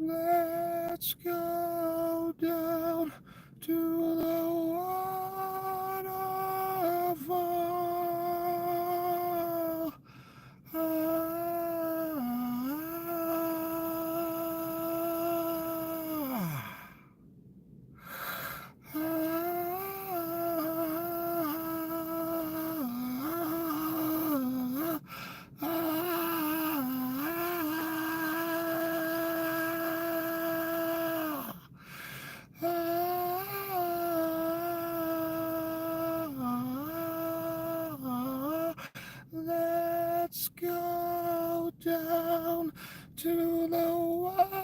Let's go down to the waterfall. Let's go down to the waterfall.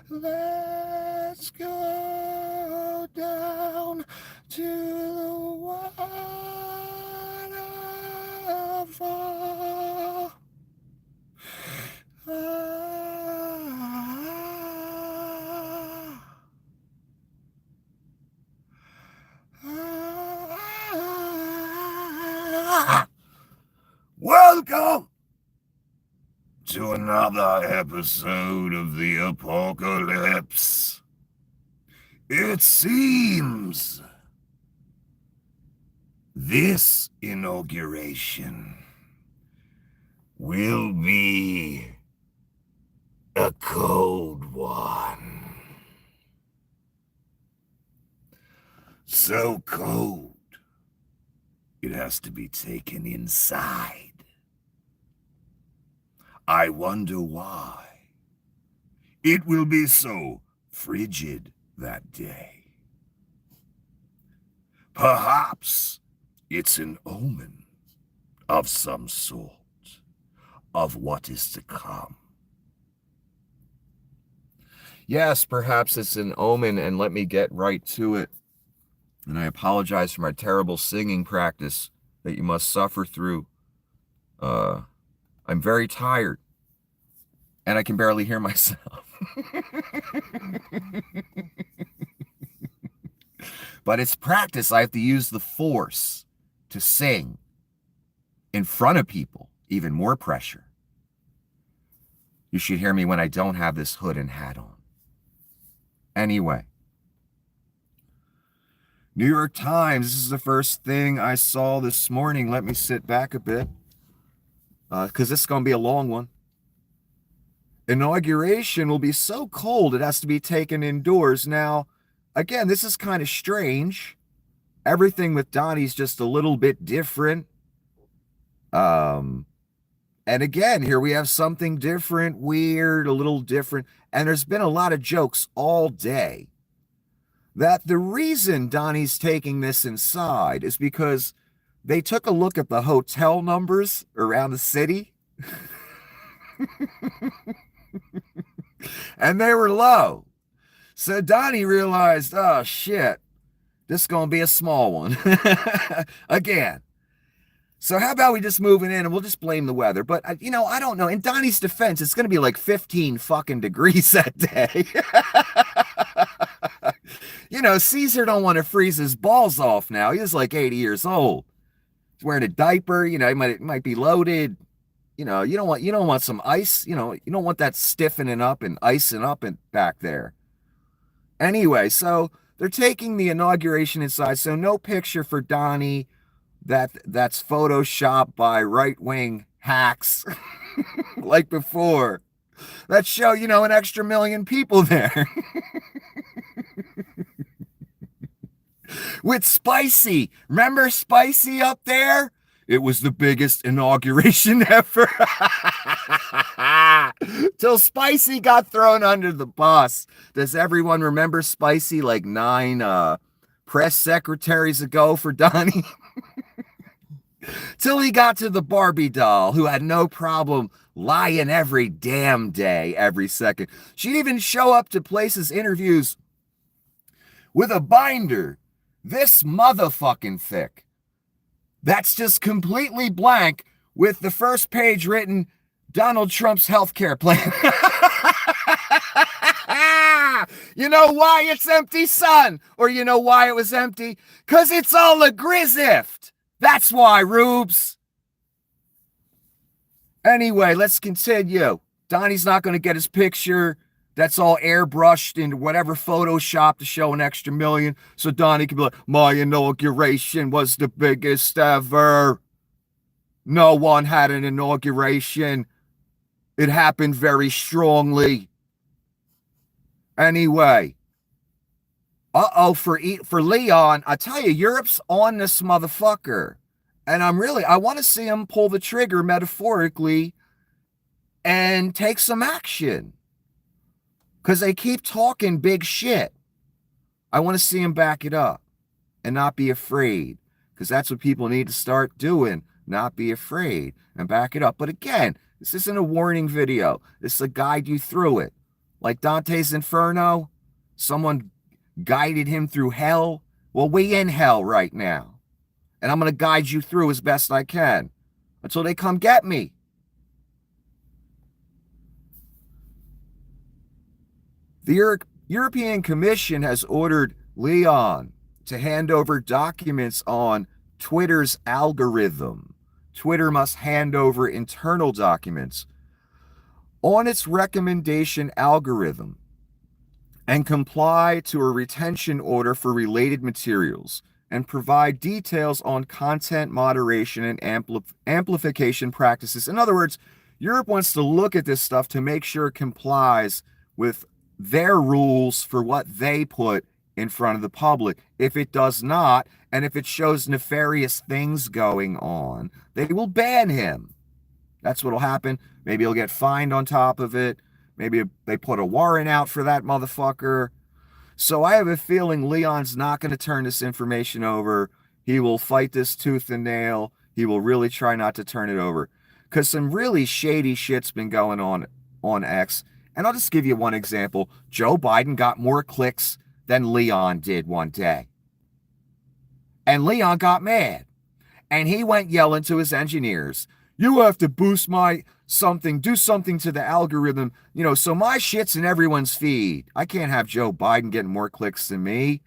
Let's go down to the waterfall. Welcome to another episode of the apocalypse. It seems this inauguration will be a cold one. So cold, it has to be taken inside. I wonder why. It will be so frigid that day. Perhaps it's an omen of some sort of what is to come. Yes, perhaps it's an omen, and let me get right to it. And I apologize for my terrible singing practice that you must suffer through. I'm very tired, and I can barely hear myself. But it's practice. I have to use the force to sing in front of people, even more pressure. You should hear me when I don't have this hood and hat on. Anyway, New York Times, this is the first thing I saw this morning. Let me sit back a bit, because this is going to be a long one. Inauguration will be so cold it has to be taken indoors. Now, again, this is kind of strange. Everything with Donnie's just a little bit different. And again, here we have something different, weird, a little different. And there's been a lot of jokes all day that the reason Donnie's taking this inside is because they took a look at the hotel numbers around the city. And they were low. So Donnie realized, oh shit, this is going to be a small one. Again. So how about we just move it in and we'll just blame the weather. But, I don't know. In Donnie's defense, it's going to be like 15 fucking degrees that day. Caesar don't want to freeze his balls off now. He's like 80 years old. He's wearing a diaper. He might be loaded. You don't want some ice. You don't want that stiffening up and icing up and back there. Anyway, so they're taking the inauguration inside. So no picture for Donnie. That's photoshopped by right-wing hacks like before. That show, an extra million people there. With Spicy. Remember Spicy up there? It was the biggest inauguration ever. Till Spicy got thrown under the bus. Does everyone remember Spicy like 9 press secretaries ago for Donnie? Till he got to the Barbie doll, who had no problem lying every damn day, every second. She'd even show up to places, interviews, with a binder this motherfucking thick. That's just completely blank, with the first page written, Donald Trump's healthcare plan. You know why it's empty, son? Or you know why it was empty? Because it's all a grizift. That's why, Rubes. Anyway, let's continue. Donnie's not going to get his picture. That's all airbrushed into whatever Photoshop to show an extra million. So Donnie can be like, my inauguration was the biggest ever. No one had an inauguration. It happened very strongly. Anyway. For Leon, I tell you, Europe's on this motherfucker. And I want to see him pull the trigger metaphorically and take some action. Because they keep talking big shit. I want to see him back it up and not be afraid. Because that's what people need to start doing. Not be afraid and back it up. But again, this isn't a warning video. This is a guide you through it. Like Dante's Inferno, someone guided him through hell. Well, we in hell right now. And I'm going to guide you through as best I can until they come get me. The European Commission has ordered Leon to hand over documents on Twitter's algorithm. Twitter must hand over internal documents on its recommendation algorithm and comply to a retention order for related materials and provide details on content moderation and amplification practices. In other words, Europe wants to look at this stuff to make sure it complies with their rules for what they put in front of the public. If it does not, and if it shows nefarious things going on, they will ban him. That's what'll happen. Maybe he'll get fined on top of it. Maybe they put a warrant out for that motherfucker. So I have a feeling Leon's not going to turn this information over. He will fight this tooth and nail. He will really try not to turn it over. Because some really shady shit's been going on X. And I'll just give you one example. Joe Biden got more clicks than Leon did one day. And Leon got mad. And he went yelling to his engineers, you have to boost my something, do something to the algorithm, so my shit's in everyone's feed. I can't have Joe Biden getting more clicks than me.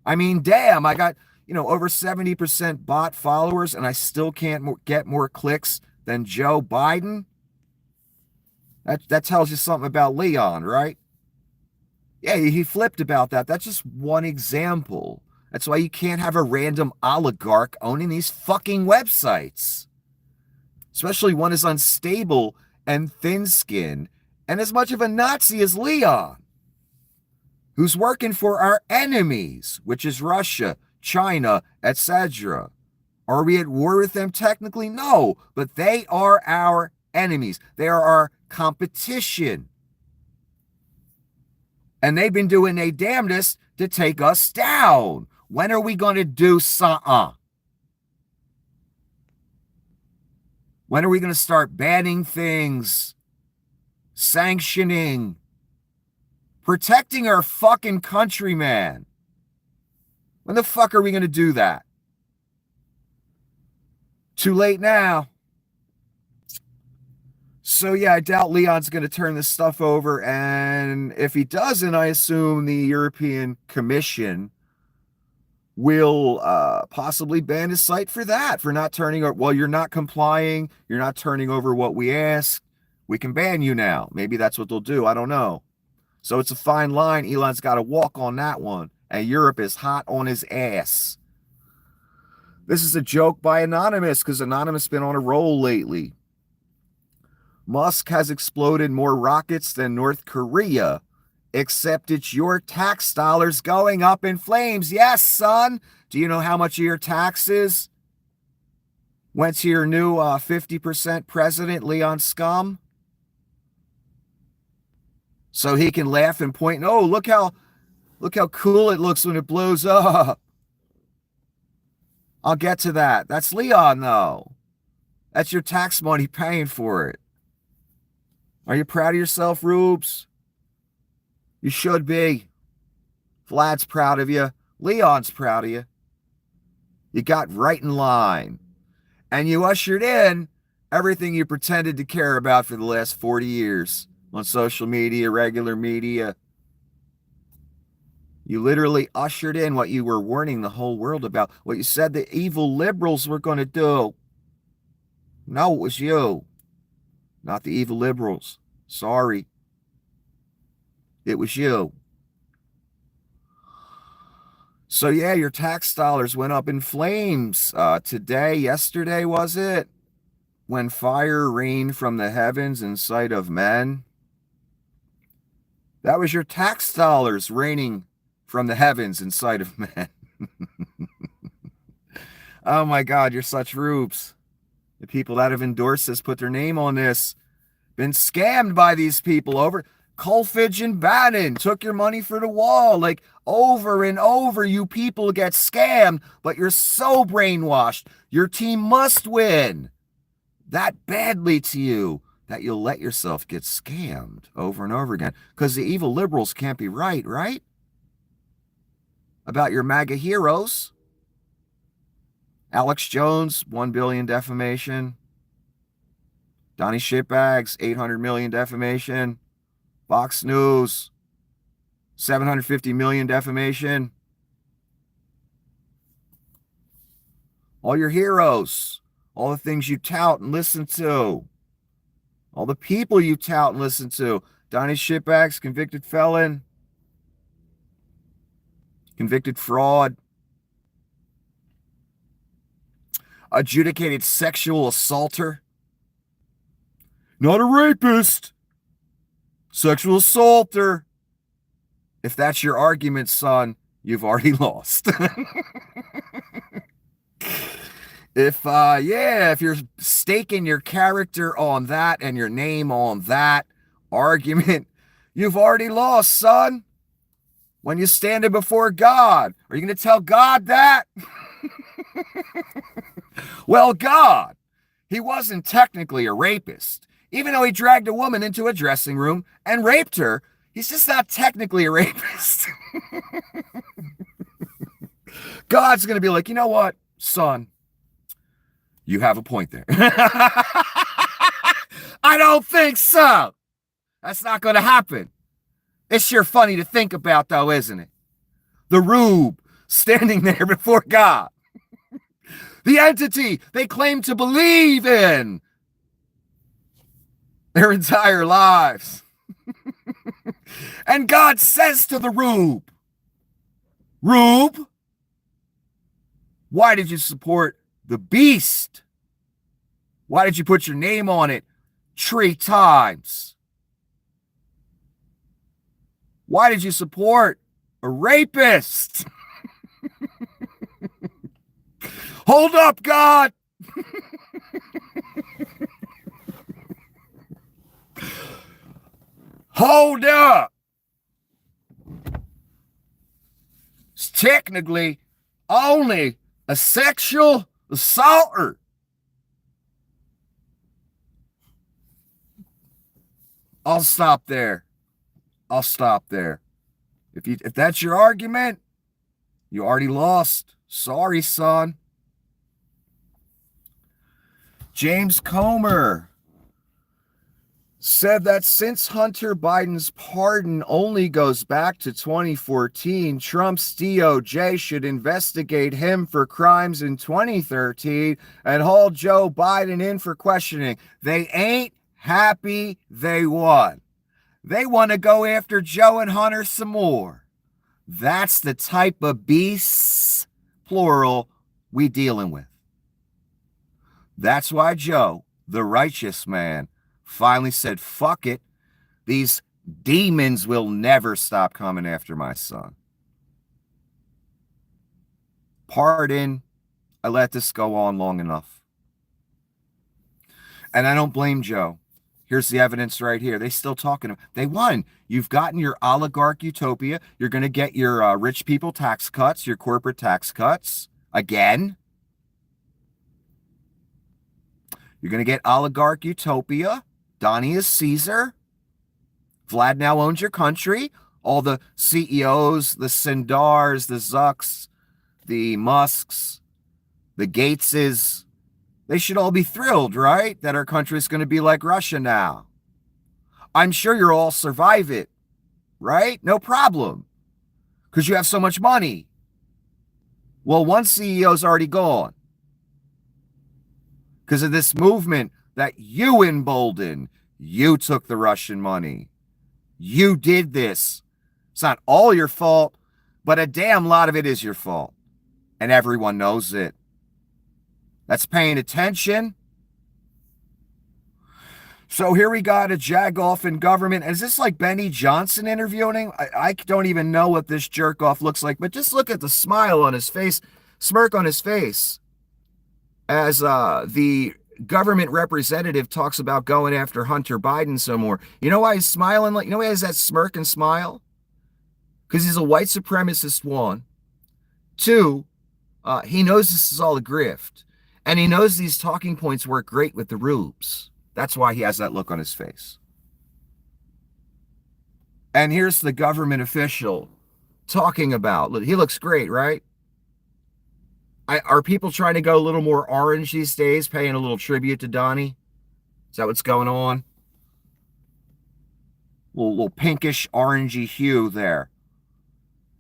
I mean, damn, I got, over 70% bot followers and I still can't get more clicks than Joe Biden. That tells you something about Leon, right? Yeah, he flipped about that. That's just one example. That's why you can't have a random oligarch owning these fucking websites. Especially one as unstable and thin-skinned and as much of a Nazi as Leon, who's working for our enemies, which is Russia, China, etc. Are we at war with them technically? No, but they are our enemies. They are our competition. And they've been doing their damnedest to take us down. When are we going to do something? When are we going to start banning things, sanctioning, protecting our fucking country, man? When the fuck are we going to do that? Too late now. So yeah, I doubt Leon's going to turn this stuff over. And if he doesn't, I assume the European Commission will possibly ban his site for that, for not turning over. Well, you're not complying. You're not turning over what we ask. We can ban you now. Maybe that's what they'll do. I don't know. So it's a fine line. Elon's got to walk on that one. And Europe is hot on his ass. This is a joke by Anonymous, because Anonymous has been on a roll lately. Musk has exploded more rockets than North Korea. Except it's your tax dollars going up in flames. Yes, son. Do you know how much of your taxes went to your new 50% president, Leon Scum? So he can laugh and point, oh, look how cool it looks when it blows up. I'll get to that. That's Leon, though. That's your tax money paying for it. Are you proud of yourself, Rubes? You should be. Vlad's proud of you. Leon's proud of you. You got right in line. And you ushered in everything you pretended to care about for the last 40 years on social media, regular media. You literally ushered in what you were warning the whole world about, what you said the evil liberals were going to do. No, it was you, not the evil liberals. Sorry. It was you. So yeah, your tax dollars went up in flames yesterday, was it? When fire rained from the heavens in sight of men. That was your tax dollars raining from the heavens in sight of men. Oh my God, you're such rubes. The people that have endorsed this, put their name on this, been scammed by these people over. Colfidge and Bannon took your money for the wall. Like over and over, you people get scammed, but you're so brainwashed. Your team must win that badly to you that you'll let yourself get scammed over and over again. Because the evil liberals can't be right? About your MAGA heroes. Alex Jones, 1 billion defamation. Donnie Shitbags, 800 million defamation. Fox News, 750 million defamation. All your heroes, all the things you tout and listen to, all the people you tout and listen to. Donnie Shitbags, convicted felon, convicted fraud, adjudicated sexual assaulter, not a rapist, sexual assaulter. If that's your argument, son, you've already lost. If you're staking your character on that and your name on that argument, you've already lost, son. When you're standing before God, are you going to tell God that? Well, God, he wasn't technically a rapist. Even though he dragged a woman into a dressing room and raped her, he's just not technically a rapist. God's going to be like, you know what, son? You have a point there. I don't think so. That's not going to happen. It's sure funny to think about, though, isn't it? The rube standing there before God. The entity they claim to believe in their entire lives. And God says to the rube, Rube, why did you support the beast? Why did you put your name on it 3 times? Why did you support a rapist? Hold up, God. Hold up. It's technically only a sexual assaulter. I'll stop there. If that's your argument, you already lost. Sorry, son. James Comer said that since Hunter Biden's pardon only goes back to 2014, Trump's DOJ should investigate him for crimes in 2013 and haul Joe Biden in for questioning. They ain't happy they won. They want to go after Joe and Hunter some more. That's the type of beasts, plural, we dealing with. That's why Joe, the righteous man, finally said, fuck it. These demons will never stop coming after my son. Pardon, I let this go on long enough. And I don't blame Joe. Here's the evidence right here. They still talking. They won. You've gotten your oligarch utopia. You're going to get your rich people tax cuts, your corporate tax cuts again. You're going to get oligarch utopia. Donnie is Caesar. Vlad now owns your country. All the CEOs, the Sindars, the Zucks, the Musks, the Gateses, they should all be thrilled, right? That our country is going to be like Russia now. I'm sure you'll all survive it, right? No problem. Because you have so much money. Well, one CEO's already gone. Because of this movement that you emboldened. You took the Russian money. You did this. It's not all your fault, but a damn lot of it is your fault. And everyone knows it. That's paying attention. So here we got a jagoff in government. Is this like Benny Johnson interviewing? I don't even know what this jerk off looks like, but just look at the smile on his face, smirk on his face, as the government representative talks about going after Hunter Biden some more. You know why he's smiling? You know why he has that smirk and smile? Because he's a white supremacist, one. Two, he knows this is all a grift. And he knows these talking points work great with the rubes. That's why he has that look on his face. And here's the government official talking about, he looks great, right? Are people trying to go a little more orange these days, paying a little tribute to Donnie? Is that what's going on? Little pinkish orangey hue there.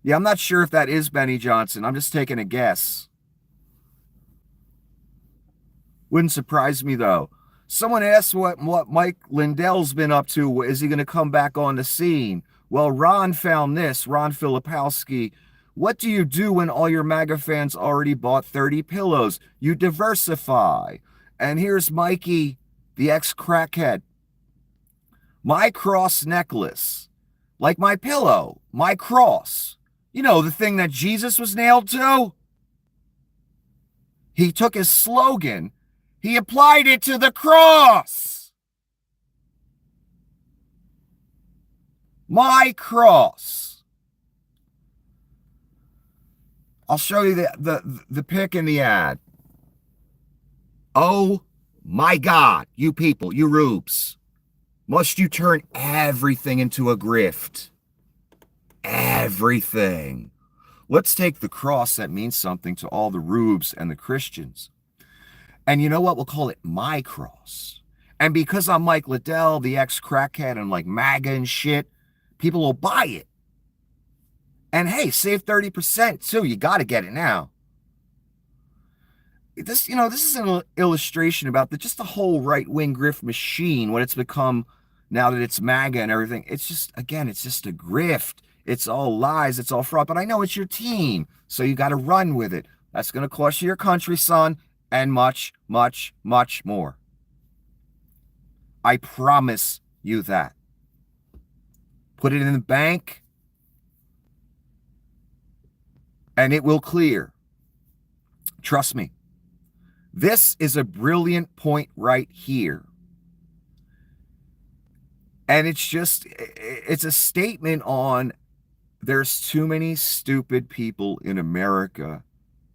Yeah, I'm not sure if that is Benny Johnson. I'm just taking a guess. Wouldn't surprise me, though. Someone asked what Mike Lindell's been up to. Is he going to come back on the scene? Well, Ron found this. Ron Filipowski. What do you do when all your MAGA fans already bought 30 pillows? You diversify. And here's Mikey, the ex-crackhead. My cross necklace. Like my pillow. My cross. You know, the thing that Jesus was nailed to? He took his slogan. He applied it to the cross. My cross. I'll show you the pic in the ad. Oh my God, you people, you rubes. Must you turn everything into a grift? Everything. Let's take the cross that means something to all the rubes and the Christians. And you know what? We'll call it my cross. And because I'm Mike Liddell, the ex-crackhead, and like MAGA and shit, people will buy it. And hey, save 30% too. You got to get it now. This is an illustration about just the whole right-wing grift machine, what it's become now that it's MAGA and everything. It's just, again, it's just a grift. It's all lies. It's all fraud. But I know it's your team, so you got to run with it. That's going to cost you your country, son. And much, much, much more. I promise you that. Put it in the bank, and it will clear. Trust me. This is a brilliant point right here. And it's a statement on there's too many stupid people in America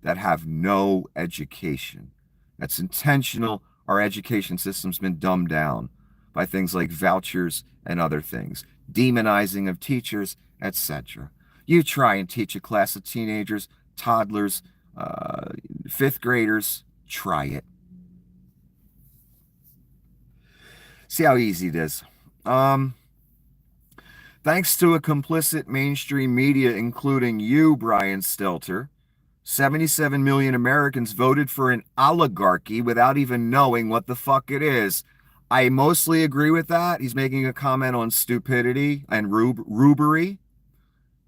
that have no education. That's intentional. Our education system's been dumbed down by things like vouchers and other things, demonizing of teachers, etc. You try and teach a class of teenagers, toddlers, fifth graders, try it. See how easy it is. Thanks to a complicit mainstream media, including you, Brian Stelter, 77 million Americans voted for an oligarchy without even knowing what the fuck it is. I mostly agree with that. He's making a comment on stupidity and rubery,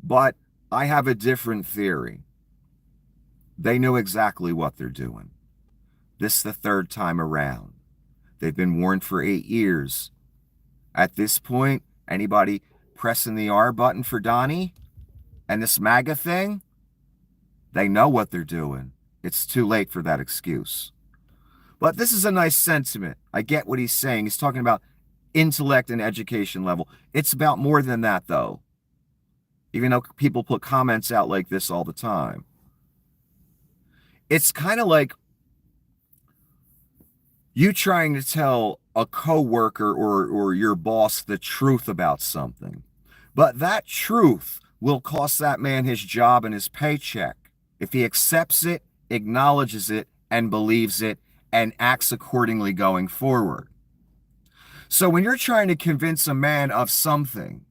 but I have a different theory. They know exactly what they're doing. This is the third time around. They've been warned for 8 years. At this point, anybody pressing the R button for Donnie and this MAGA thing, they know what they're doing. It's too late for that excuse. But this is a nice sentiment. I get what he's saying. He's talking about intellect and education level. It's about more than that, though. Even though people put comments out like this all the time. It's kind of like You trying to tell a coworker or your boss the truth about something. But that truth will cost that man his job and his paycheck if he accepts it, acknowledges it, and believes it, and acts accordingly going forward. So when you're trying to convince a man of something,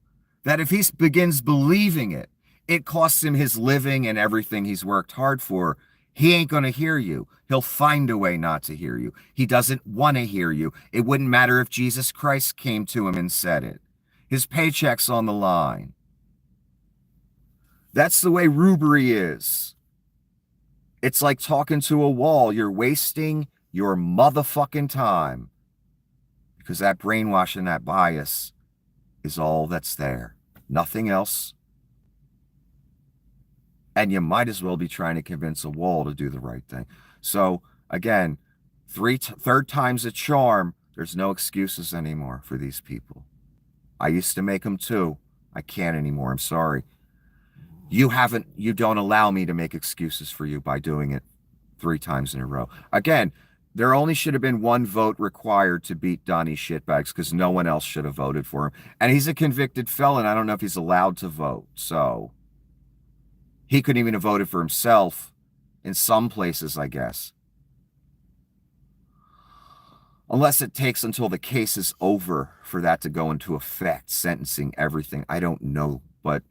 that if he begins believing it, it costs him his living and everything he's worked hard for, he ain't going to hear you. He'll find a way not to hear you. He doesn't want to hear you. It wouldn't matter if Jesus Christ came to him and said it. His paycheck's on the line. That's the way rubery is. It's like talking to a wall. You're wasting your motherfucking time because that brainwashing, that bias is all that's there. Nothing else. And you might as well be trying to convince a wall to do the right thing. So again, third time's a charm. There's no excuses anymore for these people. I used to make them too. I can't anymore. I'm sorry. You don't allow me to make excuses for you by doing it 3 times in a row. Again, there only should have been 1 vote required to beat Donnie shitbags because no one else should have voted for him. And he's a convicted felon. I don't know if he's allowed to vote. So he couldn't even have voted for himself in some places, I guess. Unless it takes until the case is over for that to go into effect, sentencing, everything. I don't know, but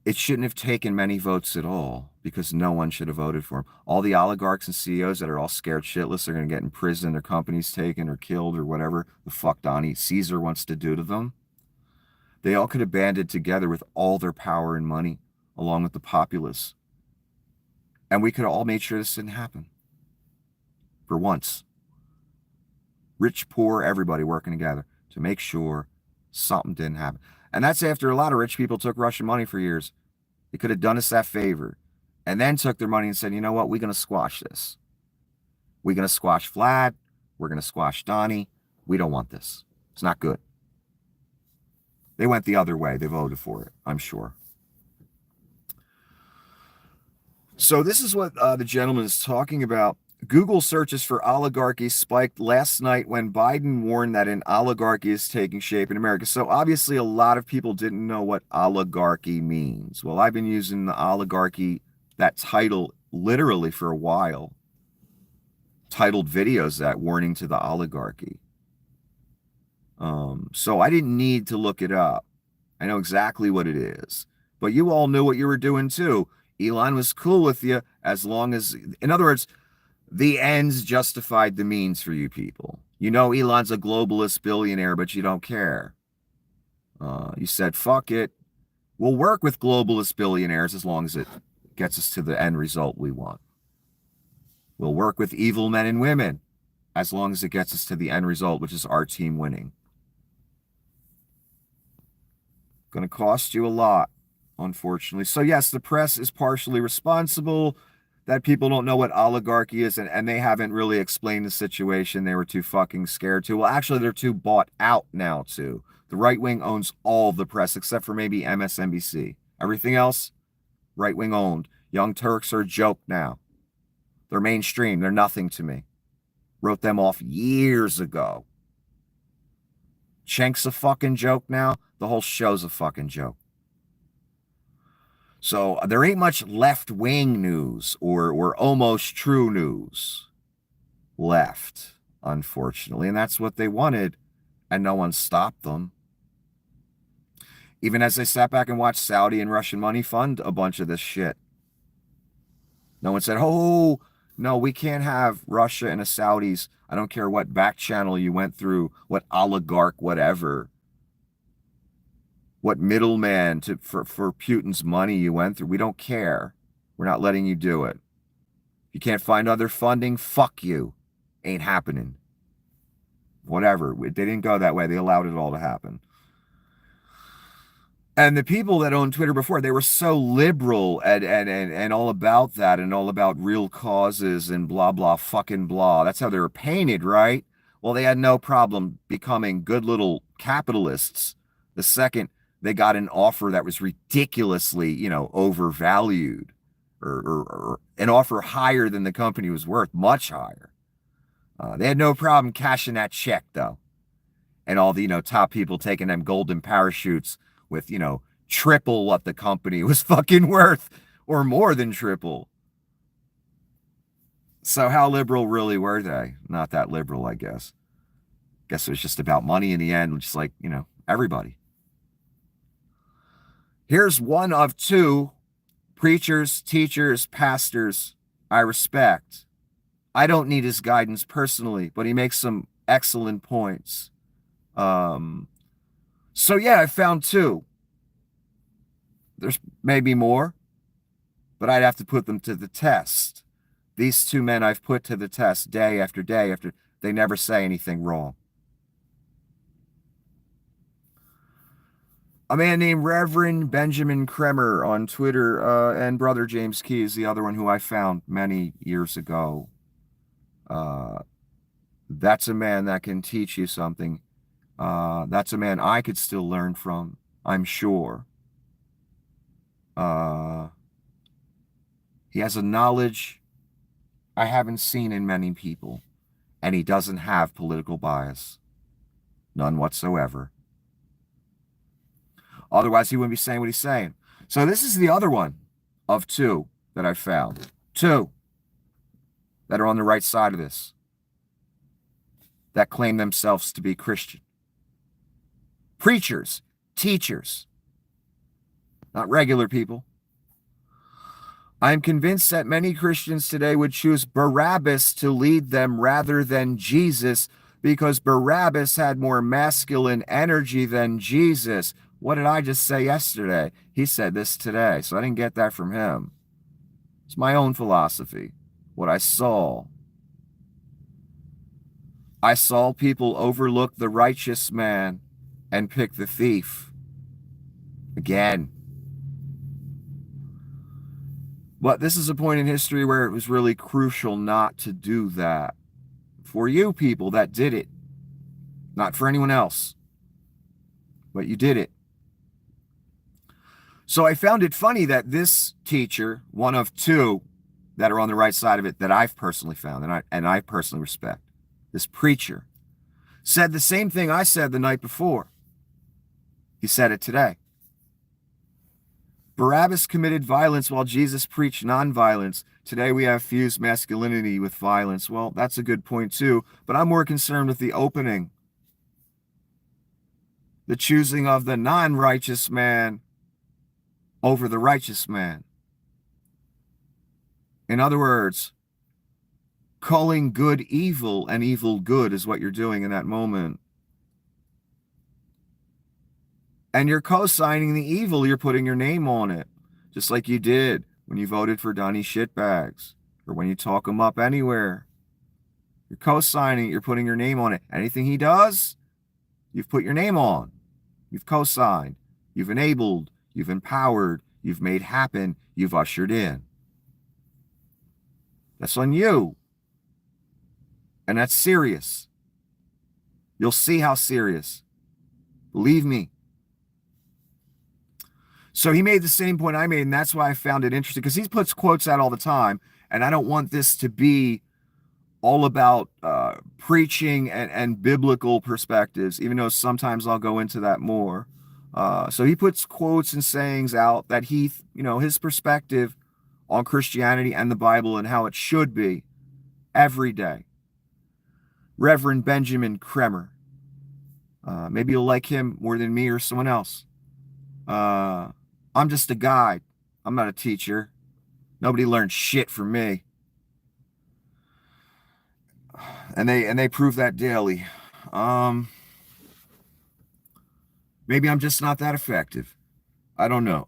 it shouldn't have taken many votes at all because no one should have voted for him. All the oligarchs and CEOs that are all scared shitless are going to get in prison, their companies taken or killed or whatever the fuck Donnie Caesar wants to do to them. They all could have banded together with all their power and money along with the populace. And we could have all made sure this didn't happen. For once. Rich, poor, everybody working together to make sure something didn't happen. And that's after a lot of rich people took Russian money for years. They could have done us that favor and then took their money and said, you know what, we're going to squash this. We're going to squash Vlad. We're going to squash Donnie. We don't want this. It's not good. They went the other way. They voted for it, I'm sure. So this is what the gentleman is talking about. Google searches for oligarchy spiked last night when Biden warned that an oligarchy is taking shape in America. So obviously a lot of people didn't know what oligarchy means. Well, I've been using the oligarchy, that title, literally for a while. Titled videos that warning to the oligarchy. So I didn't need to look it up. I know exactly what it is. But you all knew what you were doing too. Elon was cool with you as long as, in other words, the ends justified the means for you people. You know Elon's a globalist billionaire, but you don't care. You said, fuck it. We'll work with globalist billionaires as long as it gets us to the end result we want. We'll work with evil men and women as long as it gets us to the end result, which is our team winning. Going to cost you a lot, unfortunately. So yes, the press is partially responsible that people don't know what oligarchy is, and they haven't really explained the situation. They were too fucking scared to. Well, actually, they're too bought out now, too. The right wing owns all the press, except for maybe MSNBC. Everything else, right wing owned. Young Turks are a joke now. They're mainstream. They're nothing to me. Wrote them off years ago. Cenk's a fucking joke now. The whole show's a fucking joke. So there ain't much left-wing news or almost true news left, unfortunately. And that's what they wanted, and no one stopped them. Even as they sat back and watched Saudi and Russian money fund a bunch of this shit. No one said, oh, no, we can't have Russia and the Saudis. I don't care what back channel you went through, what oligarch, whatever. What middleman for Putin's money you went through. We don't care. We're not letting you do it. If you can't find other funding, fuck you. Ain't happening. Whatever. They didn't go that way. They allowed it all to happen. And the people that owned Twitter before, they were so liberal and all about that and all about real causes and blah, blah, fucking blah. That's how they were painted, right? Well, they had no problem becoming good little capitalists the second they got an offer that was ridiculously, overvalued or an offer higher than the company was worth, much higher. They had no problem cashing that check, though. And all the, top people taking them golden parachutes with, triple what the company was fucking worth, or more than triple. So how liberal really were they? Not that liberal, I guess. Guess it was just about money in the end, just like, everybody. Here's one of two preachers, teachers, pastors I respect. I don't need his guidance personally, but he makes some excellent points. So yeah, I found two. There's maybe more, but I'd have to put them to the test. These two men I've put to the test day after day after they never say anything wrong. A man named Reverend Benjamin Kremer on Twitter, and Brother James Key is the other one who I found many years ago. That's a man that can teach you something. That's a man I could still learn from, I'm sure. He has a knowledge I haven't seen in many people, and he doesn't have political bias. None whatsoever. Otherwise, he wouldn't be saying what he's saying. So this is the other one of two that I found. Two that are on the right side of this, that claim themselves to be Christian. Preachers, teachers, not regular people. I am convinced that many Christians today would choose Barabbas to lead them rather than Jesus, because Barabbas had more masculine energy than Jesus. What did I just say yesterday? He said this today, so I didn't get that from him. It's my own philosophy, what I saw. I saw people overlook the righteous man and pick the thief. Again. But this is a point in history where it was really crucial not to do that. For you people that did it. Not for anyone else. But you did it. So I found it funny that this teacher, one of two that are on the right side of it that I've personally found and I personally respect, this preacher, said the same thing I said the night before. He said it today. Barabbas committed violence while Jesus preached nonviolence. Today we have fused masculinity with violence. Well, that's a good point too, but I'm more concerned with the opening. The choosing of the non-righteous man over the righteous man. In other words, calling good evil and evil good is what you're doing in that moment. And you're co-signing the evil, you're putting your name on it, just like you did when you voted for Donnie Shitbags, or when you talk him up anywhere. You're co-signing, you're putting your name on it. Anything he does, you've put your name on. You've co-signed, you've enabled, you've empowered, you've made happen, you've ushered in. That's on you. And that's serious. You'll see how serious. Believe me. So he made the same point I made, and that's why I found it interesting, because he puts quotes out all the time, and I don't want this to be all about preaching and biblical perspectives, even though sometimes I'll go into that more. So he puts quotes and sayings out that he, his perspective on Christianity and the Bible and how it should be every day. Reverend Benjamin Kremer. Maybe you'll like him more than me or someone else. I'm just a guide. I'm not a teacher. Nobody learned shit from me. And they prove that daily. Maybe I'm just not that effective. I don't know.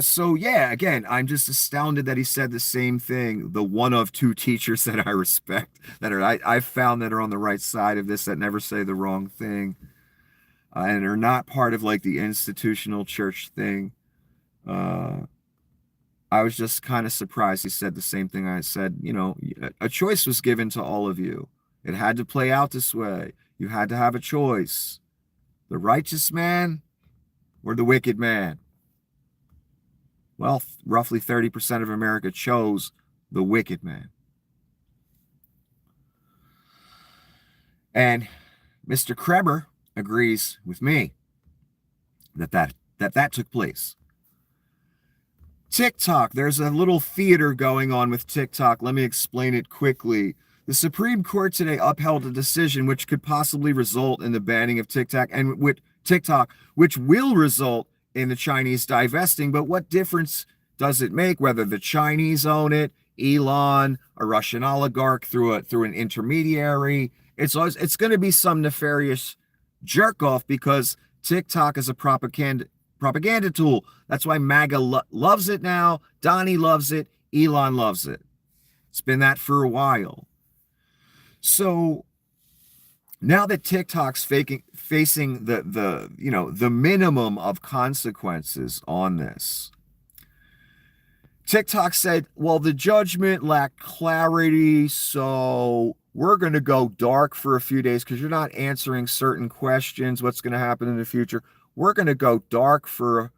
So yeah, again, I'm just astounded that he said the same thing. The one of two teachers that I respect, that I've found that are on the right side of this, that never say the wrong thing, and are not part of like the institutional church thing. I was just kind of surprised he said the same thing I said. A choice was given to all of you. It had to play out this way. You had to have a choice. The righteous man or the wicked man? Well, roughly 30% of America chose the wicked man. And Mr. Kreber agrees with me that took place. TikTok, there's a little theater going on with TikTok. Let me explain it quickly. The Supreme Court today upheld a decision which could possibly result in the banning of TikTok, which will result in the Chinese divesting. But what difference does it make whether the Chinese own it, Elon, a Russian oligarch through an intermediary? It's going to be some nefarious jerk off because TikTok is a propaganda tool. That's why MAGA loves it now. Donnie loves it. Elon loves it. It's been that for a while. So now that TikTok's facing the minimum of consequences on this, TikTok said, well, the judgment lacked clarity, so we're going to go dark for a few days because you're not answering certain questions, what's going to happen in the future. We're going to go dark for,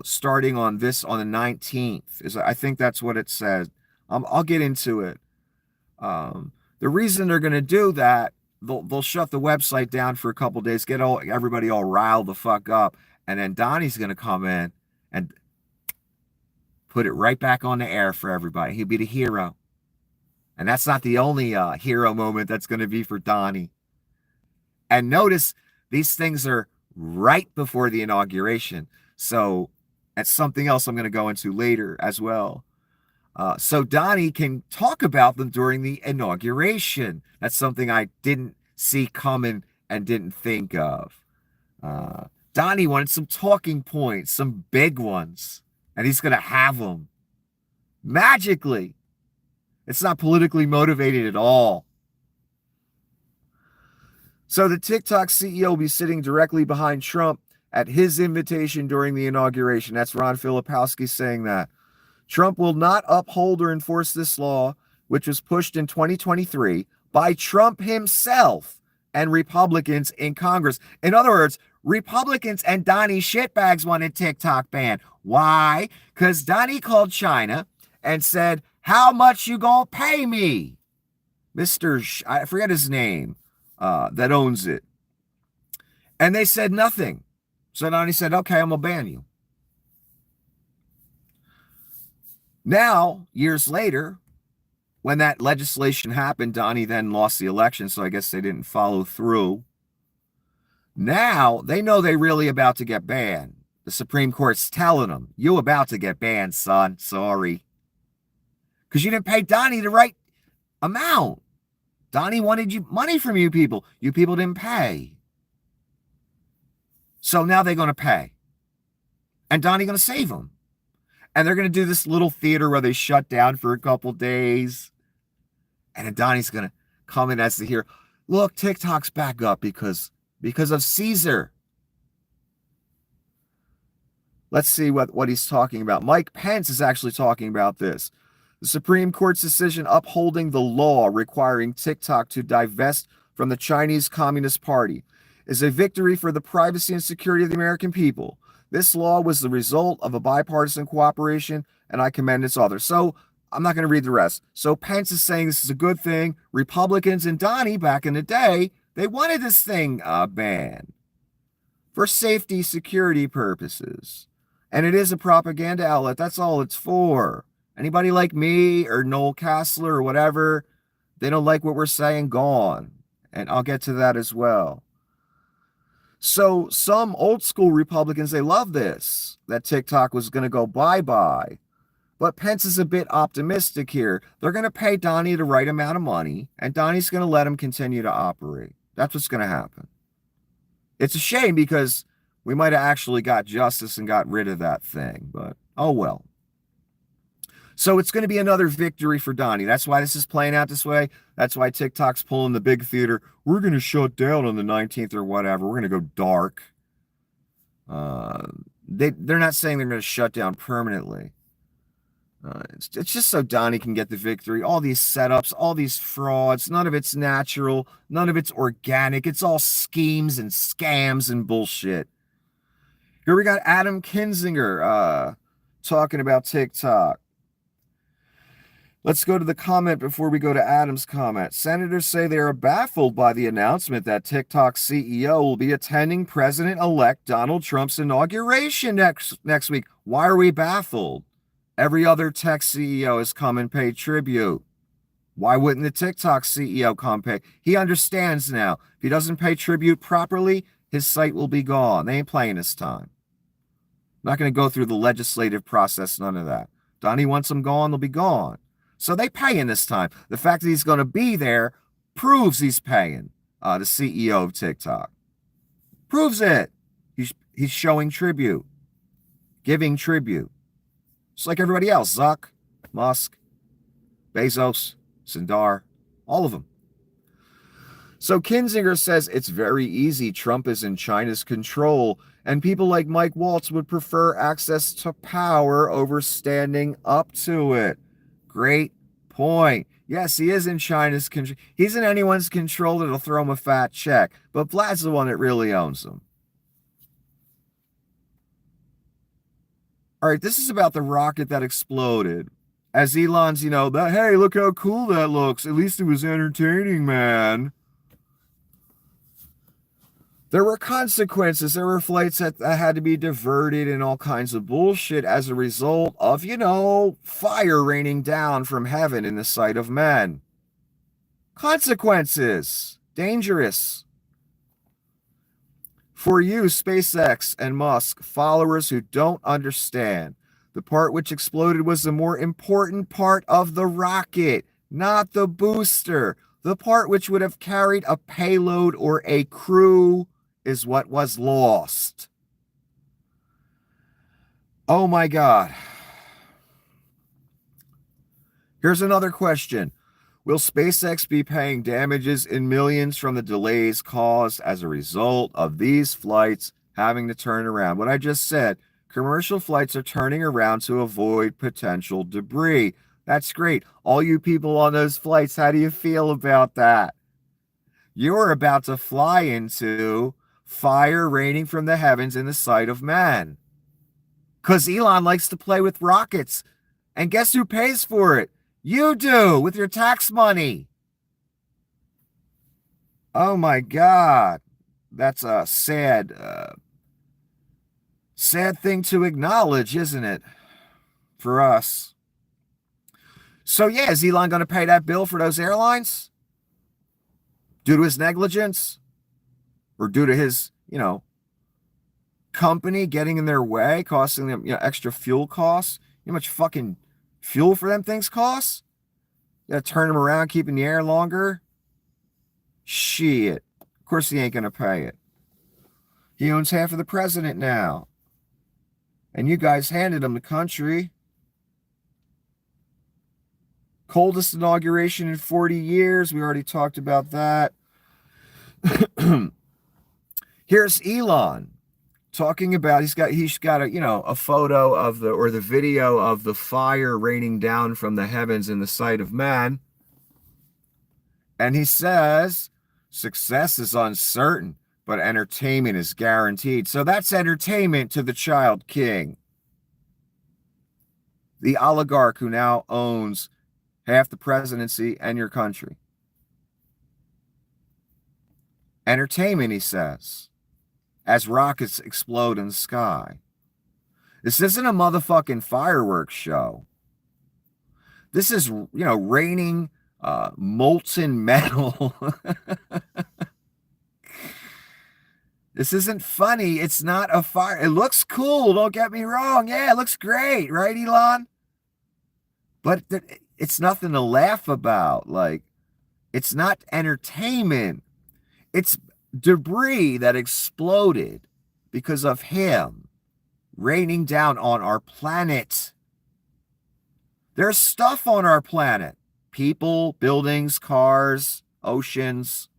starting on the 19th. I think that's what it said. I'll get into it. The reason they're going to do that, they'll shut the website down for a couple days, get everybody all riled the fuck up, and then Donnie's going to come in and put it right back on the air for everybody. He'll be the hero. And that's not the only hero moment that's going to be for Donnie. And notice these things are right before the inauguration. So that's something else I'm going to go into later as well. So Donnie can talk about them during the inauguration. That's something I didn't see coming and didn't think of. Donnie wanted some talking points, some big ones, and he's going to have them magically. It's not politically motivated at all. So the TikTok CEO will be sitting directly behind Trump at his invitation during the inauguration. That's Ron Filipowski saying that. Trump will not uphold or enforce this law, which was pushed in 2023 by Trump himself and Republicans in Congress. In other words, Republicans and Donnie shitbags wanted TikTok banned. Why? Because Donnie called China and said, how much you gonna pay me? I forget his name, that owns it. And they said nothing. So Donnie said, okay, I'm gonna ban you. Now, years later, when that legislation happened, Donnie then lost the election, so I guess they didn't follow through. Now, they know they're really about to get banned. The Supreme Court's telling them, you about to get banned, son. Sorry. Because you didn't pay Donnie the right amount. Donnie wanted money from you people. You people didn't pay. So now they're going to pay. And Donnie going to save them. And they're going to do this little theater where they shut down for a couple days. And then Donnie's going to come in as the hero. Look, TikTok's back up because of Caesar. Let's see what he's talking about. Mike Pence is actually talking about this. The Supreme Court's decision upholding the law requiring TikTok to divest from the Chinese Communist Party is a victory for the privacy and security of the American people. This law was the result of a bipartisan cooperation, and I commend its authors. So I'm not going to read the rest. So Pence is saying this is a good thing. Republicans and Donnie back in the day, they wanted this thing banned for safety, security purposes. And it is a propaganda outlet. That's all it's for. Anybody like me or Noel Castler or whatever, they don't like what we're saying, gone. And I'll get to that as well. So some old school Republicans, they love this, that TikTok was going to go bye-bye. But Pence is a bit optimistic here. They're going to pay Donnie the right amount of money, and Donnie's going to let him continue to operate. That's what's going to happen. It's a shame because we might have actually got justice and got rid of that thing, but oh well. So it's going to be another victory for Donnie. That's why this is playing out this way. That's why TikTok's pulling the big theater. We're going to shut down on the 19th or whatever. We're going to go dark. They're not saying they're going to shut down permanently. It's just so Donnie can get the victory. All these setups, all these frauds, none of it's natural. None of it's organic. It's all schemes and scams and bullshit. Here we got Adam Kinzinger talking about TikTok. Let's go to the comment before we go to Adam's comment. Senators say they are baffled by the announcement that TikTok CEO will be attending President-elect Donald Trump's inauguration next week. Why are we baffled? Every other tech CEO has come and paid tribute. Why wouldn't the TikTok CEO come pay? He understands now. If he doesn't pay tribute properly, his site will be gone. They ain't playing this time. I'm not going to go through the legislative process, none of that. Donnie wants them gone, they'll be gone. So they paying this time. The fact that he's going to be there proves he's paying the CEO of TikTok. Proves it. He's showing tribute, giving tribute. Just like everybody else, Zuck, Musk, Bezos, Sundar, all of them. So Kinzinger says it's very easy. Trump is in China's control, and people like Mike Waltz would prefer access to power over standing up to it. Great point. Yes, he is in China's control. He's in anyone's control that'll throw him a fat check, but Vlad's the one that really owns him. All right, this is about the rocket that exploded. As Elon's, hey, look how cool that looks. At least it was entertaining, man. There were consequences. There were flights that had to be diverted and all kinds of bullshit as a result of, fire raining down from heaven in the sight of men. Consequences. Dangerous. For you, SpaceX and Musk, followers who don't understand, the part which exploded was the more important part of the rocket, not the booster. The part which would have carried a payload or a crew is what was lost. Oh my God. Here's another question. Will SpaceX be paying damages in millions from the delays caused as a result of these flights having to turn around? What I just said, commercial flights are turning around to avoid potential debris. That's great. All you people on those flights, how do you feel about that? You're about to fly into fire raining from the heavens in the sight of man. Because Elon likes to play with rockets. And guess who pays for it? You do, with your tax money. Oh my God. That's a sad thing to acknowledge, isn't it? For us. So yeah, is Elon going to pay that bill for those airlines? Due to his negligence? Or due to his, company getting in their way, costing them, extra fuel costs? You know how much fucking fuel for them things costs? You gotta turn them around, keeping the air longer? Shit. Of course he ain't gonna pay it. He owns half of the president now. And you guys handed him the country. Coldest inauguration in 40 years. We already talked about that. Here's Elon talking about he's got a photo of the video of the fire raining down from the heavens in the sight of man. And he says success is uncertain, but entertainment is guaranteed. So that's entertainment to the child king, the oligarch who now owns half the presidency and your country. Entertainment, he says, as rockets explode in the sky. This isn't a motherfucking fireworks show. This is, raining molten metal. This isn't funny. It's not a fire. It looks cool. Don't get me wrong. Yeah, it looks great. Right, Elon? But it's nothing to laugh about. Like, it's not entertainment. It's debris that exploded because of him raining down on our planet. There's stuff on our planet. People, buildings, cars, oceans.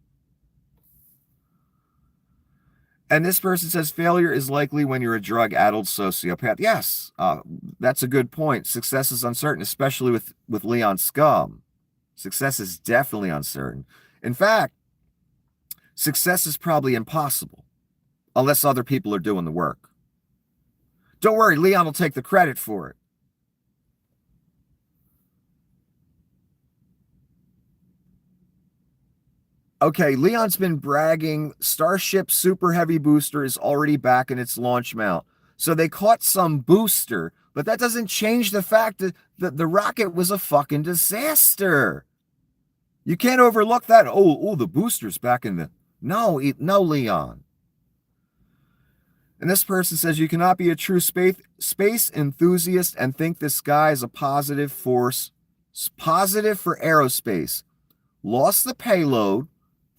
And this person says failure is likely when you're a drug-addled sociopath. Yes, that's a good point. Success is uncertain, especially with Leon Scum. Success is definitely uncertain. In fact, success is probably impossible unless other people are doing the work. Don't worry, Leon will take the credit for it. Okay, Leon's been bragging Starship Super Heavy booster is already back in its launch mount. So they caught some booster, but that doesn't change the fact that the rocket was a fucking disaster. You can't overlook that. Oh, the booster's back in the. No, no, Leon. And this person says you cannot be a true space enthusiast and think the sky is a positive force. It's positive for aerospace. Lost the payload,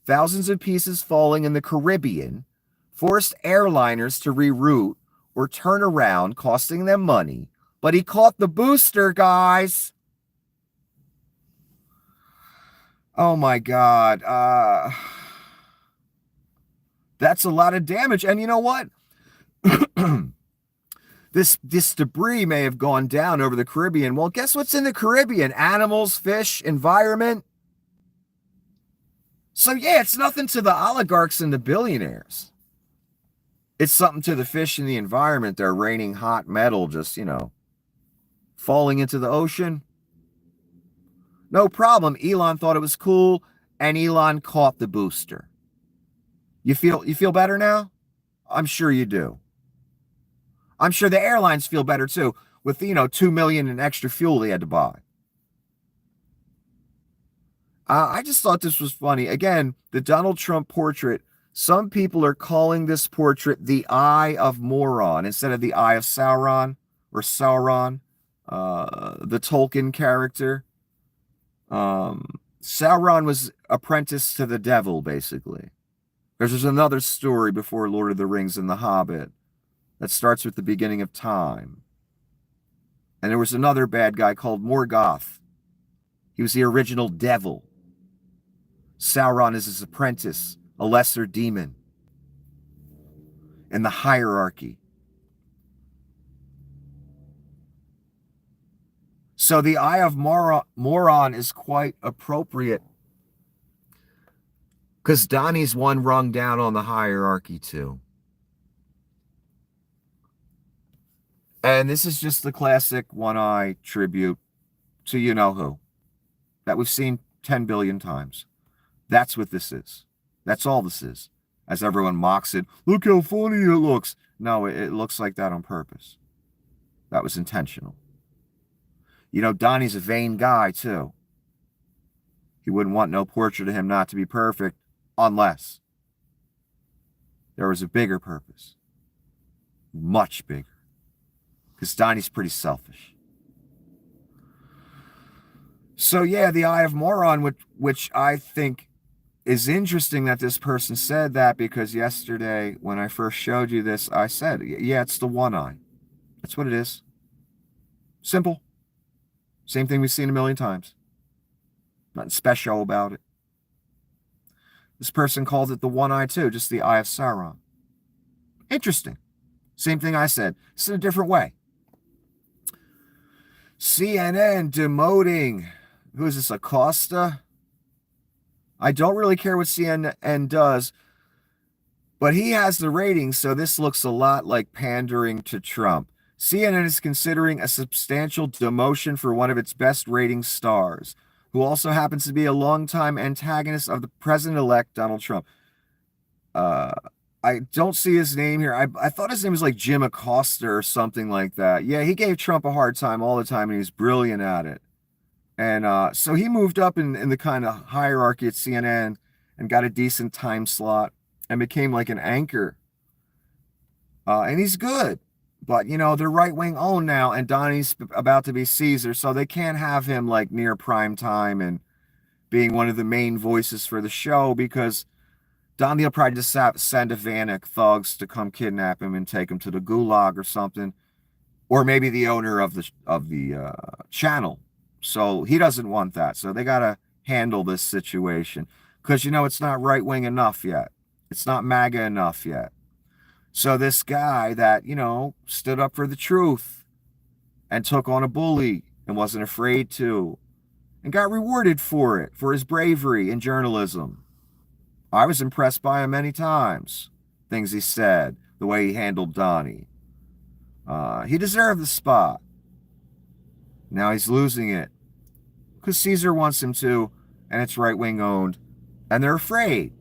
thousands of pieces falling in the Caribbean, forced airliners to reroute or turn around, costing them money. But he caught the booster, guys. Oh my God. That's a lot of damage. And you know what? This debris may have gone down over the Caribbean. Well, guess what's in the Caribbean? Animals, fish, environment. So yeah, it's nothing to the oligarchs and the billionaires. It's something to the fish and the environment. They're raining hot metal, just, falling into the ocean. No problem. Elon thought it was cool, and Elon caught the booster. You feel better now? I'm sure you do. I'm sure the airlines feel better too, with 2 million in extra fuel they had to buy. I just thought this was funny. Again, the Donald Trump portrait. Some people are calling this portrait the Eye of Moron instead of the Eye of Sauron or Sauron, the Tolkien character. Sauron was apprenticed to the devil, basically. There's another story before Lord of the Rings and The Hobbit that starts with the beginning of time. And there was another bad guy called Morgoth. He was the original devil. Sauron is his apprentice, a lesser demon in the hierarchy. So the Eye of Moron is quite appropriate because Donnie's one rung down on the hierarchy too. And this is just the classic one-eye tribute to you-know-who that we've seen 10 billion times. That's what this is. That's all this is. As everyone mocks it, look how funny it looks. No, it looks like that on purpose. That was intentional. Donnie's a vain guy, too. He wouldn't want no portrait of him not to be perfect unless there was a bigger purpose. Much bigger. Because Donnie's pretty selfish. So yeah, the Eye of Moron, which I think is interesting that this person said that, because yesterday when I first showed you this, I said, yeah, it's the one eye. That's what it is. Simple. Same thing we've seen a million times. Nothing special about it. This person called it the one eye too, just the Eye of Sauron. Interesting. Same thing I said. It's in a different way. CNN demoting, who is this, Acosta? I don't really care what CNN does, but he has the ratings, so this looks a lot like pandering to Trump. CNN is considering a substantial demotion for one of its best rating stars, who also happens to be a longtime antagonist of the president-elect Donald Trump. I don't see his name here. I thought his name was like Jim Acosta or something like that. Yeah, he gave Trump a hard time all the time, and he was brilliant at it. And so he moved up in the kind of hierarchy at CNN and got a decent time slot and became like an anchor. And he's good. But, they're right-wing owned now, and Donnie's about to be Caesar, so they can't have him like near prime time and being one of the main voices for the show, because Donnie will probably just send a Vanek thugs to come kidnap him and take him to the gulag or something, or maybe the owner of the channel. So he doesn't want that. So they got to handle this situation because it's not right wing enough yet. It's not MAGA enough yet. So this guy that stood up for the truth and took on a bully and wasn't afraid to, and got rewarded for it, for his bravery in journalism. I was impressed by him many times. Things he said, the way he handled Donnie. He deserved the spot. Now he's losing it because Caesar wants him to, and it's right-wing owned. and they're afraid.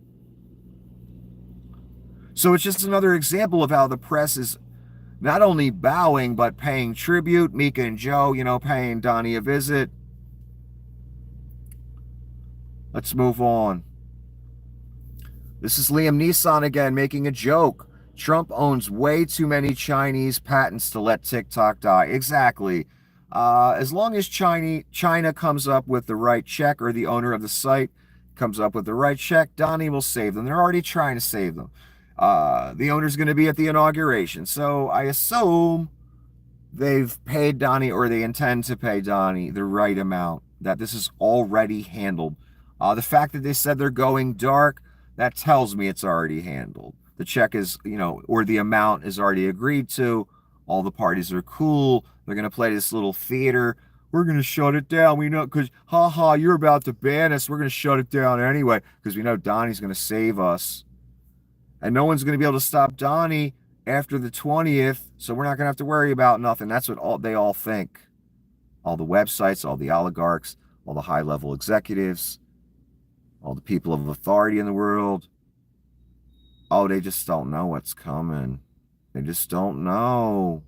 So it's just another example of how the press is not only bowing, but paying tribute. Mika and Joe, paying Donnie a visit. Let's move on. This is Liam Neeson again making a joke. Trump owns way too many Chinese patents to let TikTok die. Exactly. As long as China comes up with the right check, or the owner of the site comes up with the right check, Donnie will save them. They're already trying to save them. The owner's going to be at the inauguration. So I assume they've paid Donnie, or they intend to pay Donnie the right amount, that this is already handled. The fact that they said they're going dark, that tells me it's already handled. The check is, or the amount is already agreed to. All the parties are cool. They're going to play this little theater. We're going to shut it down. We know, because, haha, you're about to ban us. We're going to shut it down anyway, because we know Donnie's going to save us. And no one's going to be able to stop Donnie after the 20th, so we're not going to have to worry about nothing. That's what they all think. All the websites, all the oligarchs, all the high-level executives, all the people of authority in the world. Oh, they just don't know what's coming. They just don't know.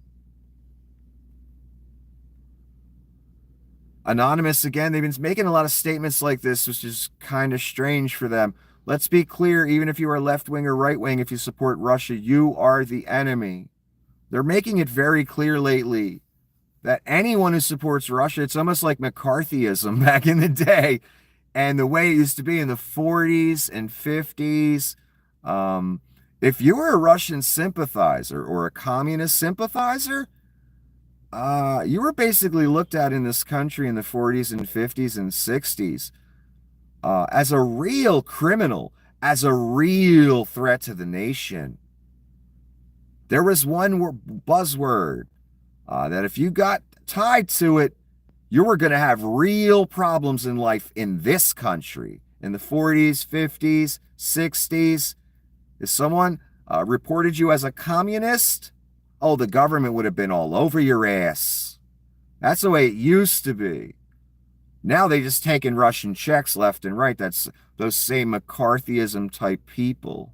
Anonymous, again, they've been making a lot of statements like this, which is kind of strange for them. Let's be clear, even if you are left-wing or right-wing, if you support Russia, you are the enemy. They're making it very clear lately that anyone who supports Russia, it's almost like McCarthyism back in the day, and the way it used to be in the 40s and 50s. If you were a Russian sympathizer or a communist sympathizer, you were basically looked at in this country in the 40s and 50s and 60s as a real criminal, as a real threat to the nation. There was one buzzword that if you got tied to it, you were going to have real problems in life in this country. In the 40s, 50s, 60s, if someone reported you as a communist, oh, the government would have been all over your ass. That's the way it used to be. Now they just take in Russian checks left and right. That's those same McCarthyism type people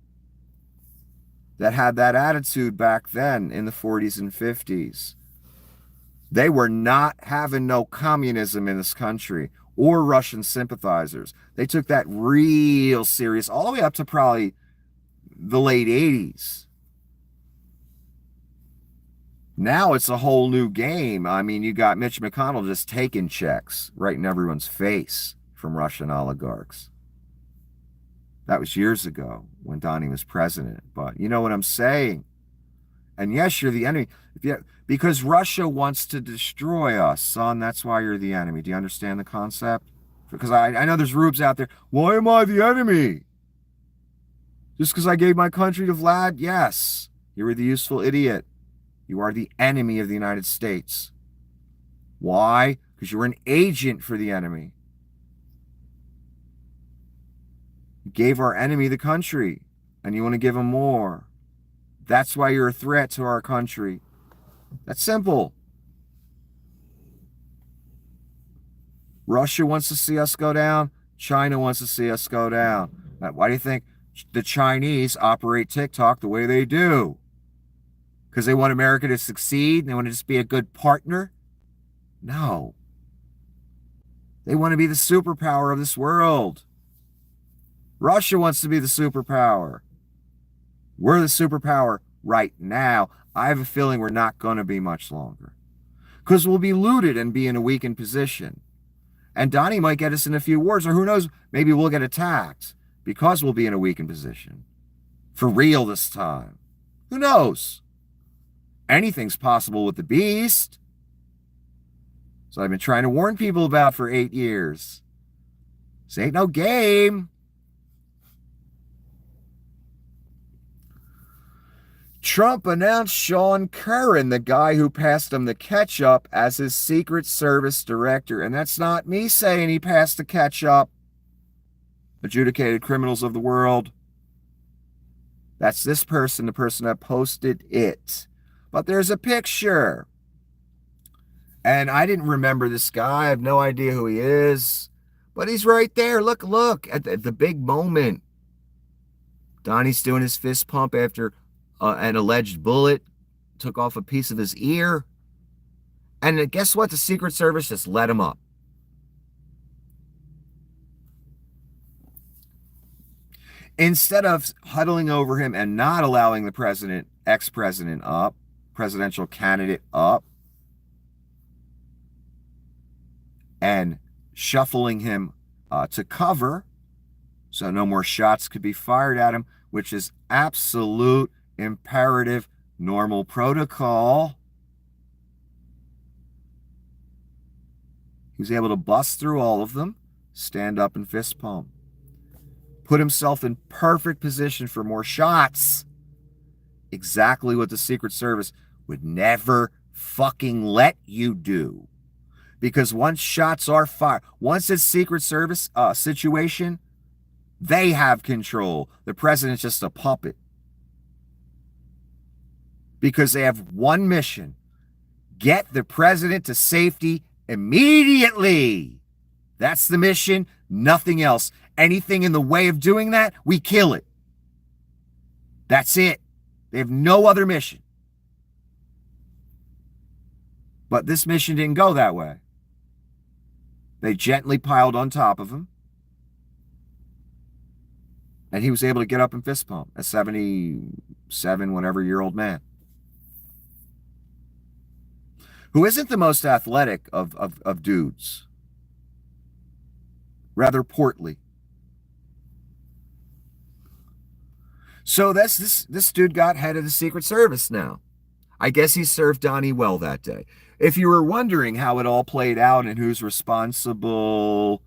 that had that attitude back then in the 40s and 50s. They were not having no communism in this country or Russian sympathizers. They took that real serious all the way up to probably the late 80s. Now it's a whole new game. I mean, you got Mitch McConnell just taking checks right in everyone's face from Russian oligarchs. That was years ago when Donnie was president. But you know what I'm saying? And yes, you're the enemy. Because Russia wants to destroy us, son. That's why you're the enemy. Do you understand the concept? Because I know there's rubes out there. Why am I the enemy? Just because I gave my country to Vlad? Yes. You were the useful idiot. You are the enemy of the United States. Why? Because you were an agent for the enemy. You gave our enemy the country, and you want to give him more. That's why you're a threat to our country. That's simple. Russia wants to see us go down. China wants to see us go down. Why do you think the Chinese operate TikTok the way they do? Because they want America to succeed? They want to just be a good partner? No. They want to be the superpower of this world. Russia wants to be the superpower. We're the superpower right now. I have a feeling we're not going to be much longer. Because we'll be looted and be in a weakened position. And Donnie might get us in a few wars, or who knows, maybe we'll get attacked because we'll be in a weakened position. For real this time. Who knows? Anything's possible with the beast. So I've been trying to warn people about for 8 years. This ain't no game. Trump announced Sean Curran, the guy who passed him the ketchup, as his Secret Service director. And that's not me saying he passed the ketchup. Adjudicated criminals of the world. That's this person, the person that posted it. But there's a picture. And I didn't remember this guy. I have no idea who he is. But he's right there. Look at the big moment. Donnie's doing his fist pump after an alleged bullet took off a piece of his ear. And guess what? The Secret Service just let him up. Instead of huddling over him and not allowing the president, ex-president up, presidential candidate up, and shuffling him to cover so no more shots could be fired at him, which is absolute imperative normal protocol. He was able to bust through all of them, stand up and fist pump, put himself in perfect position for more shots. Exactly what the Secret Service would never fucking let you do. Because once shots are fired, once it's Secret Service situation, they have control. The president's just a puppet. Because they have one mission: get the president to safety immediately. That's the mission, nothing else. Anything in the way of doing that, we kill it. That's it. They have no other mission. But this mission didn't go that way. They gently piled on top of him. And he was able to get up and fist pump, a 77, whatever year old man, who isn't the most athletic of dudes. Rather portly. So this dude got head of the Secret Service now. I guess he served Donnie well that day. If you were wondering how it all played out and who's responsible,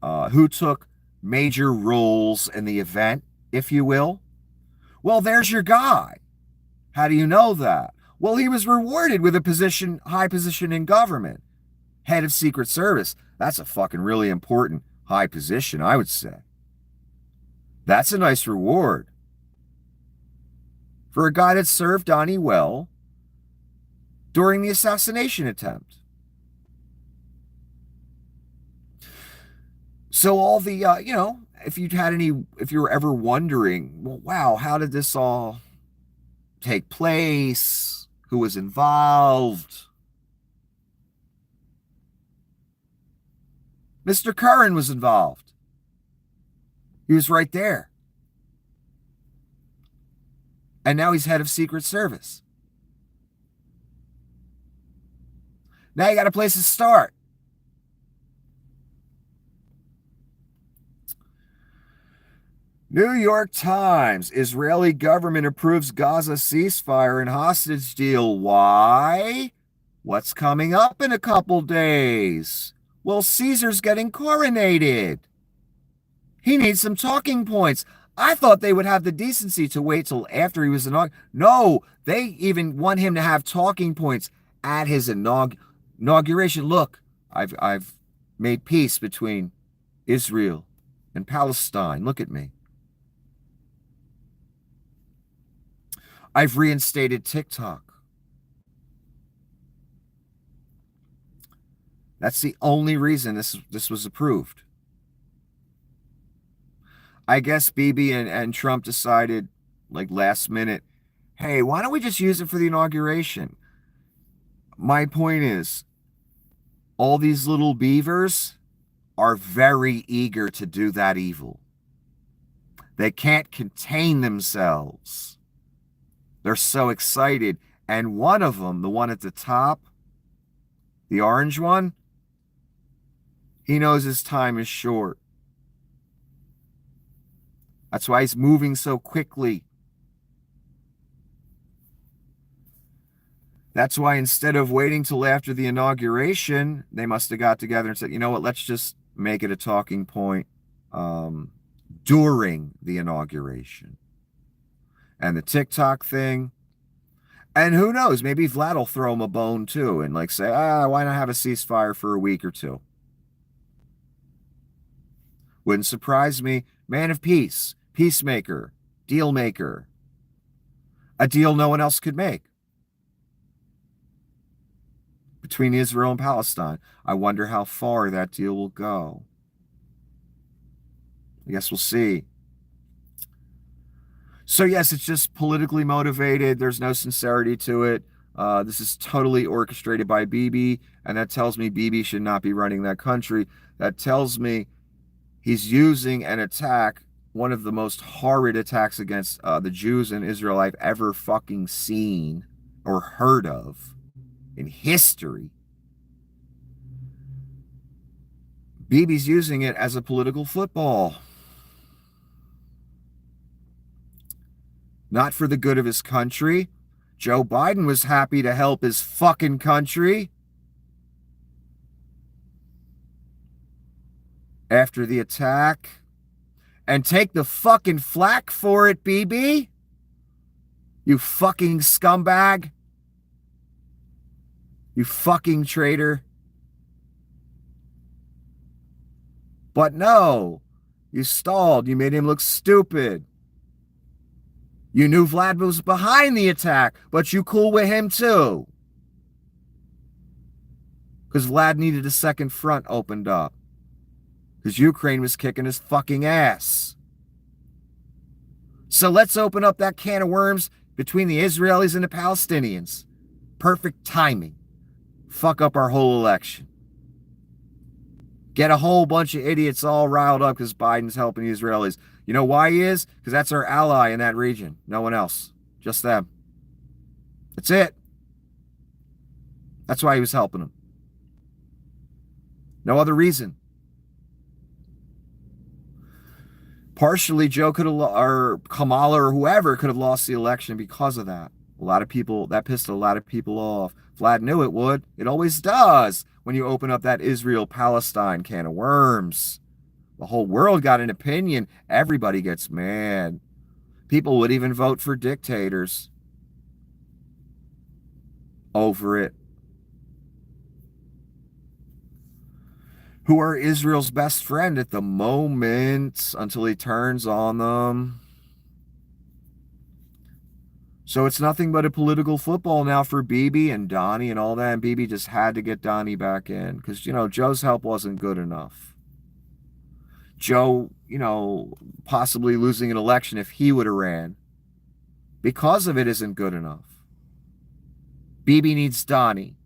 who took major roles in the event, if you will, well, there's your guy. How do you know that? Well, he was rewarded with a position, high position in government, head of Secret Service. That's a fucking really important high position, I would say. That's a nice reward for a guy that served Donnie well during the assassination attempt. So all the, if you were ever wondering, well, wow, how did this all take place? Who was involved? Mr. Curran was involved. He was right there. And now he's head of Secret Service. Now you got a place to start. New York Times: Israeli government approves Gaza ceasefire and hostage deal. Why? What's coming up in a couple days? Well, Caesar's getting coronated. He needs some talking points. I thought they would have the decency to wait till after he was inaugurated. No, they even want him to have talking points at his inauguration. Look, I've made peace between Israel and Palestine. Look at me. I've reinstated TikTok. That's the only reason this was approved. I guess Bibi and Trump decided, like last minute, hey, why don't we just use it for the inauguration? My point is, all these little beavers are very eager to do that evil. They can't contain themselves. They're so excited. And one of them, the one at the top, the orange one, he knows his time is short. That's why he's moving so quickly. That's why instead of waiting till after the inauguration, they must have got together and said, you know what, let's just make it a talking point during the inauguration. And the TikTok thing. And who knows, maybe Vlad will throw him a bone too and like say, why not have a ceasefire for a week or two? Wouldn't surprise me. Man of peace, peacemaker, deal maker. A deal no one else could make. Between Israel and Palestine. I wonder how far that deal will go. I guess we'll see. So yes, it's just politically motivated. There's no sincerity to it. This is totally orchestrated by Bibi, and that tells me Bibi should not be running that country. That tells me he's using an attack, one of the most horrid attacks against the Jews in Israel I've ever fucking seen or heard of in history. Bibi's using it as a political football. Not for the good of his country. Joe Biden was happy to help his fucking country after the attack. And take the fucking flack for it, Bibi. You fucking scumbag. You fucking traitor. But no, you stalled. You made him look stupid. You knew Vlad was behind the attack, but you cool with him too. Because Vlad needed a second front opened up. Because Ukraine was kicking his fucking ass. So let's open up that can of worms between the Israelis and the Palestinians. Perfect timing. Fuck up our whole election. Get a whole bunch of idiots all riled up because Biden's helping the Israelis. You know why he is? Because that's our ally in that region. No one else. Just them. That's it. That's why he was helping them. No other reason. Partially, Joe could have, or Kamala or whoever could have lost the election because of that. A lot of people, that pissed a lot of people off. Vlad knew it would. It always does when you open up that Israel-Palestine can of worms. The whole world got an opinion. Everybody gets mad. People would even vote for dictators over it. Who are Israel's best friend at the moment until he turns on them. So it's nothing but a political football now for Bibi and Donnie and all that. And Bibi just had to get Donnie back in because, you know, Joe's help wasn't good enough. Joe, you know, possibly losing an election if he would have ran because of it isn't good enough. Bibi needs Donnie.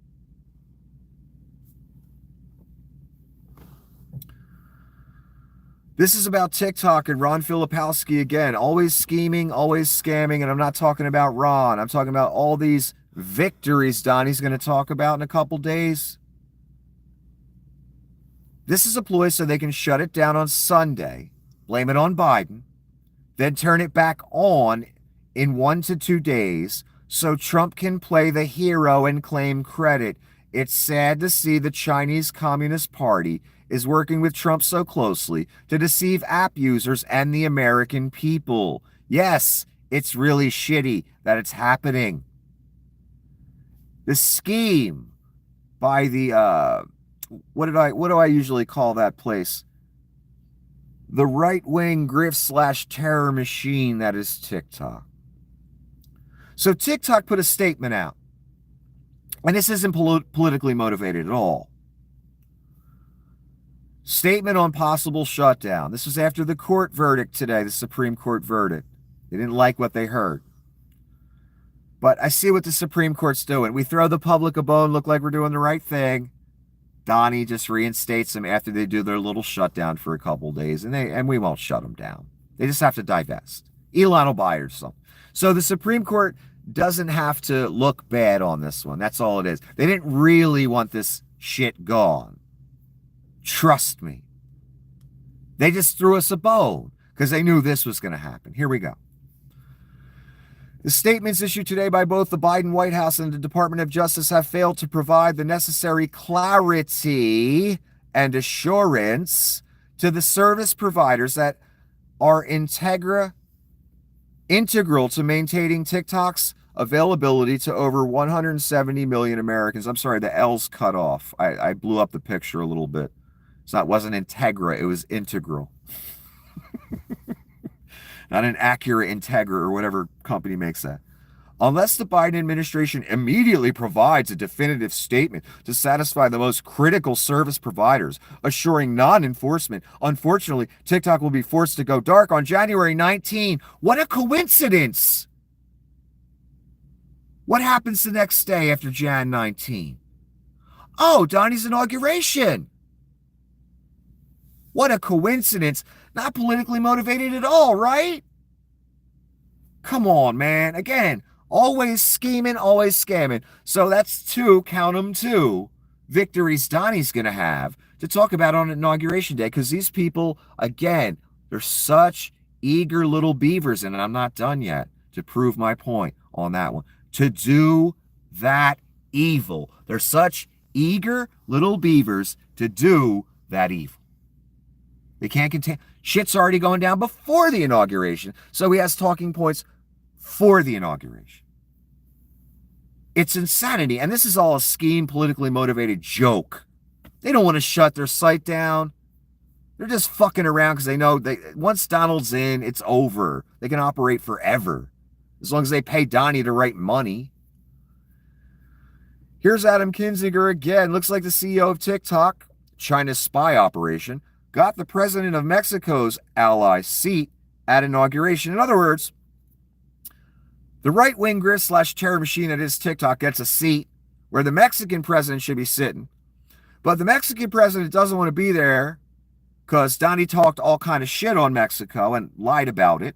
This is about TikTok and Ron Filipowski again. Always scheming, always scamming. And I'm not talking about Ron. I'm talking about all these victories Donnie's going to talk about in a couple days. This is a ploy so they can shut it down on Sunday, blame it on Biden, then turn it back on in 1 to 2 days so Trump can play the hero and claim credit. It's sad to see the Chinese Communist Party is working with Trump so closely to deceive app users and the American people. Yes, it's really shitty that it's happening. The scheme by the what do I usually call that place? The right-wing grift / terror machine that is TikTok. So TikTok put a statement out, and this isn't politically motivated at all. Statement on possible shutdown. This was after the court verdict today, the Supreme Court verdict. They didn't like what they heard. But I see what the Supreme Court's doing. We throw the public a bone, look like we're doing the right thing. Donnie just reinstates them after they do their little shutdown for a couple days, and we won't shut them down. They just have to divest. Elon will buy or something. So the Supreme Court doesn't have to look bad on this one. That's all it is. They didn't really want this shit gone. Trust me. They just threw us a bone because they knew this was going to happen. Here we go. The statements issued today by both the Biden White House and the Department of Justice have failed to provide the necessary clarity and assurance to the service providers that are integral to maintaining TikTok's availability to over 170 million Americans. I'm sorry, the L's cut off. I blew up the picture a little bit. It wasn't Integra, it was integral. Not an Acura Integra or whatever company makes that. Unless the Biden administration immediately provides a definitive statement to satisfy the most critical service providers, assuring non-enforcement, unfortunately, TikTok will be forced to go dark on January 19. What a coincidence! What happens the next day after Jan 19? Oh, Donnie's inauguration. What a coincidence. Not politically motivated at all, right? Come on, man. Again, always scheming, always scamming. So that's two, count them two, victories Donnie's going to have to talk about on Inauguration Day. Because these people, again, they're such eager little beavers. And I'm not done yet to prove my point on that one. To do that evil. They're such eager little beavers to do that evil. They can't contain. Shit's already going down before the inauguration. So he has talking points for the inauguration. It's insanity. And this is all a scheme, politically motivated joke. They don't want to shut their site down. They're just fucking around because they know once Donald's in, it's over. They can operate forever. As long as they pay Donnie the right money. Here's Adam Kinzinger again. Looks like the CEO of TikTok, China's spy operation, got the president of Mexico's ally seat at inauguration. In other words, the right-wing grist/terror machine that is TikTok gets a seat where the Mexican president should be sitting. But the Mexican president doesn't want to be there because Donnie talked all kind of shit on Mexico and lied about it.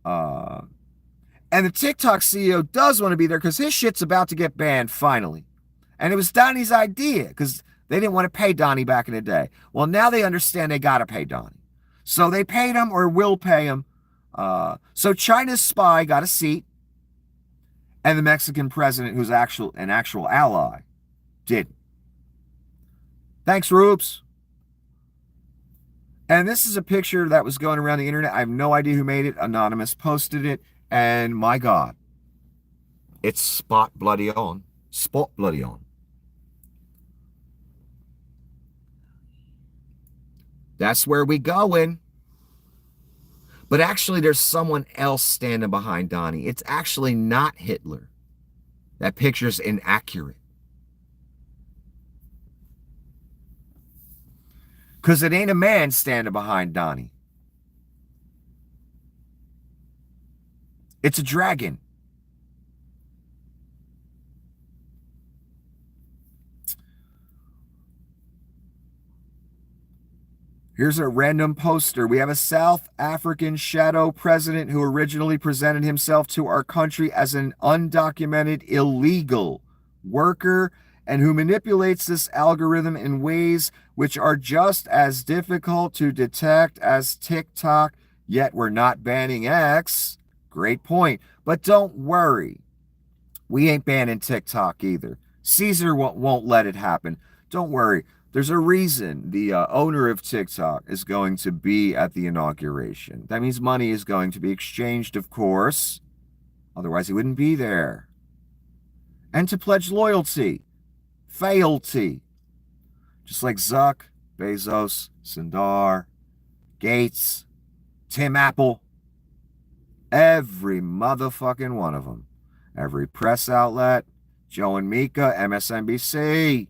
And the TikTok CEO does want to be there because his shit's about to get banned finally. And it was Donnie's idea because they didn't want to pay Donnie back in the day. Well, now they understand they got to pay Donnie. So they paid him or will pay him. So China's spy got a seat. And the Mexican president, who's an actual ally, didn't. Thanks, Roops. And this is a picture that was going around the internet. I have no idea who made it. Anonymous posted it. And my God, it's spot bloody on. Spot bloody on. That's where we going. But actually, there's someone else standing behind Donnie. It's actually not Hitler. That picture's inaccurate. Because it ain't a man standing behind Donnie. It's a dragon. Here's a random poster. We have a South African shadow president who originally presented himself to our country as an undocumented illegal worker and who manipulates this algorithm in ways which are just as difficult to detect as TikTok, yet we're not banning X. Great point. But don't worry. We ain't banning TikTok either. Caesar won't let it happen. Don't worry. There's a reason the owner of TikTok is going to be at the inauguration. That means money is going to be exchanged, of course. Otherwise, he wouldn't be there. And to pledge loyalty, fealty. Just like Zuck, Bezos, Sundar, Gates, Tim Apple. Every motherfucking one of them. Every press outlet, Joe and Mika, MSNBC.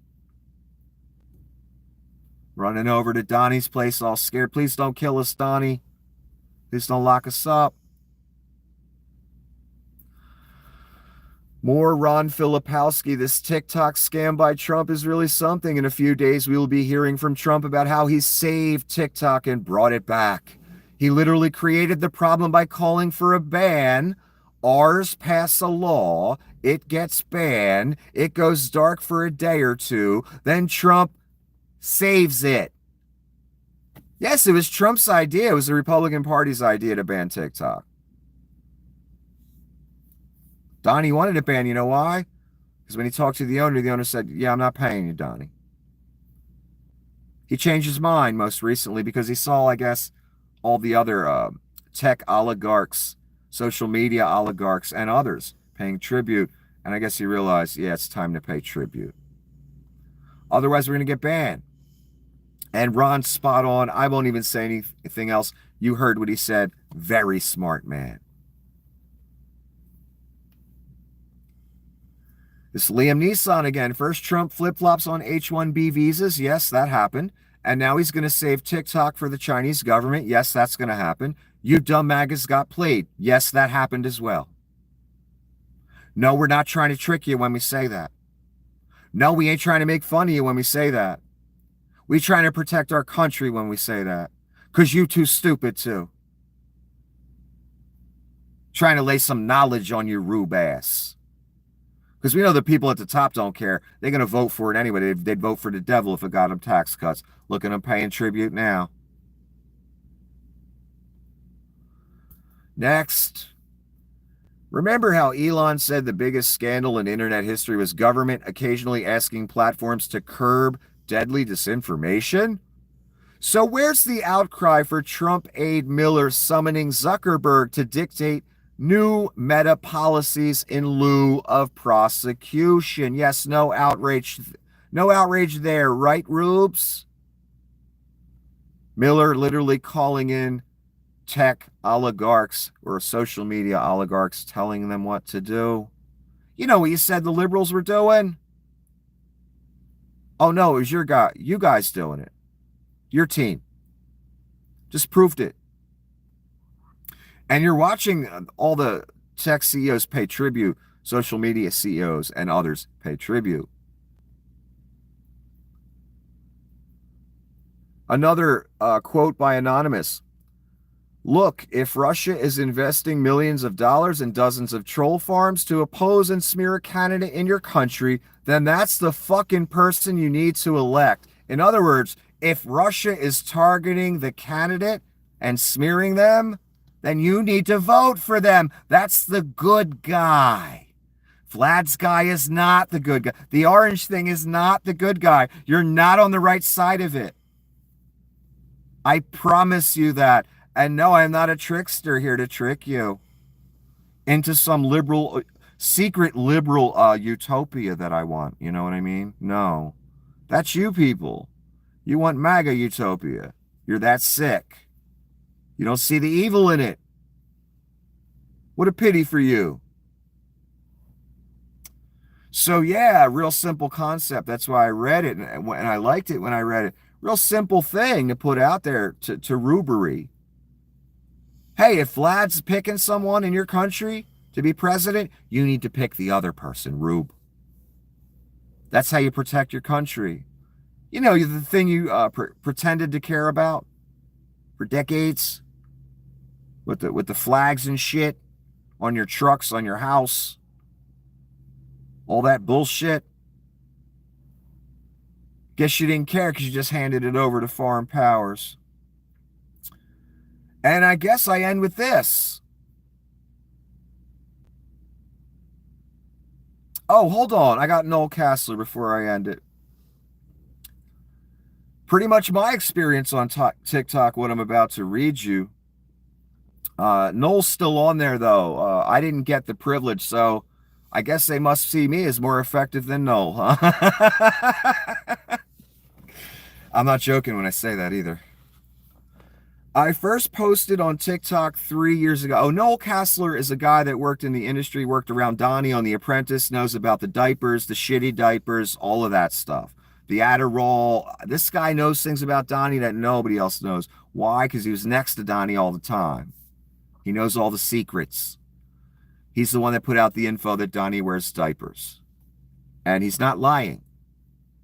Running over to Donnie's place all scared. Please don't kill us, Donnie. Please don't lock us up. More Ron Filipowski. This TikTok scam by Trump is really something. In a few days, we will be hearing from Trump about how he saved TikTok and brought it back. He literally created the problem by calling for a ban. Ours pass a law. It gets banned. It goes dark for a day or two. Then Trump saves it. Yes, it was Trump's idea. It was the Republican Party's idea to ban TikTok. Donnie wanted it banned. You know why? Because when he talked to the owner said, yeah, I'm not paying you, Donnie. He changed his mind most recently because he saw, I guess, all the other tech oligarchs, social media oligarchs, and others paying tribute. And I guess he realized, yeah, it's time to pay tribute. Otherwise, we're going to get banned. And Ron's spot on. I won't even say anything else. You heard what he said. Very smart man. This Liam Neeson again. First, Trump flip-flops on H-1B visas. Yes, that happened. And now he's going to save TikTok for the Chinese government. Yes, that's going to happen. You dumb MAGAs got played. Yes, that happened as well. No, we're not trying to trick you when we say that. No, we ain't trying to make fun of you when we say that. We trying to protect our country when we say that. Because you too stupid too. Trying to lay some knowledge on your rube ass. Because we know the people at the top don't care. They're going to vote for it anyway. They'd vote for the devil if it got them tax cuts. Look at them paying tribute now. Next. Remember how Elon said the biggest scandal in internet history was government occasionally asking platforms to curb deadly disinformation? So where's the outcry for Trump aide Miller summoning Zuckerberg to dictate new meta policies in lieu of prosecution? Yes, no outrage there, right, Rubes? Miller literally calling in tech oligarchs or social media oligarchs, telling them what to do. You know what you said the liberals were doing? Oh no, it was you guys doing it. Your team just proved it. And you're watching all the tech CEOs pay tribute, social media CEOs and others pay tribute. Another quote by Anonymous. Look, if Russia is investing millions of dollars in dozens of troll farms to oppose and smear a candidate in your country, then that's the fucking person you need to elect. In other words, if Russia is targeting the candidate and smearing them, then you need to vote for them. That's the good guy. Vlad's guy is not the good guy. The orange thing is not the good guy. You're not on the right side of it. I promise you that. And no, I'm not a trickster here to trick you into some secret liberal utopia that I want. You know what I mean? No, that's you people. You want MAGA utopia. You're that sick. You don't see the evil in it. What a pity for you. So yeah, real simple concept. That's why I read it, and I liked it when I read it. Real simple thing to put out there to rubery. Hey, if Vlad's picking someone in your country to be president, you need to pick the other person, Rube. That's how you protect your country. You know, the thing you pretended to care about for decades with the flags and shit on your trucks, on your house, all that bullshit. Guess you didn't care because you just handed it over to foreign powers. And I guess I end with this. Oh, hold on. I got Noel Castler before I end it. Pretty much my experience on TikTok, what I'm about to read you. Noel's still on there, though. I didn't get the privilege, so I guess they must see me as more effective than Noel, huh? I'm not joking when I say that either. I first posted on TikTok 3 years ago. Oh, Noel Castler is a guy that worked in the industry, worked around Donnie on The Apprentice, knows about the diapers, the shitty diapers, all of that stuff. The Adderall. This guy knows things about Donnie that nobody else knows. Why? Because he was next to Donnie all the time. He knows all the secrets. He's the one that put out the info that Donnie wears diapers. And he's not lying.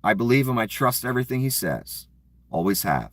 I believe him. I trust everything he says. Always have.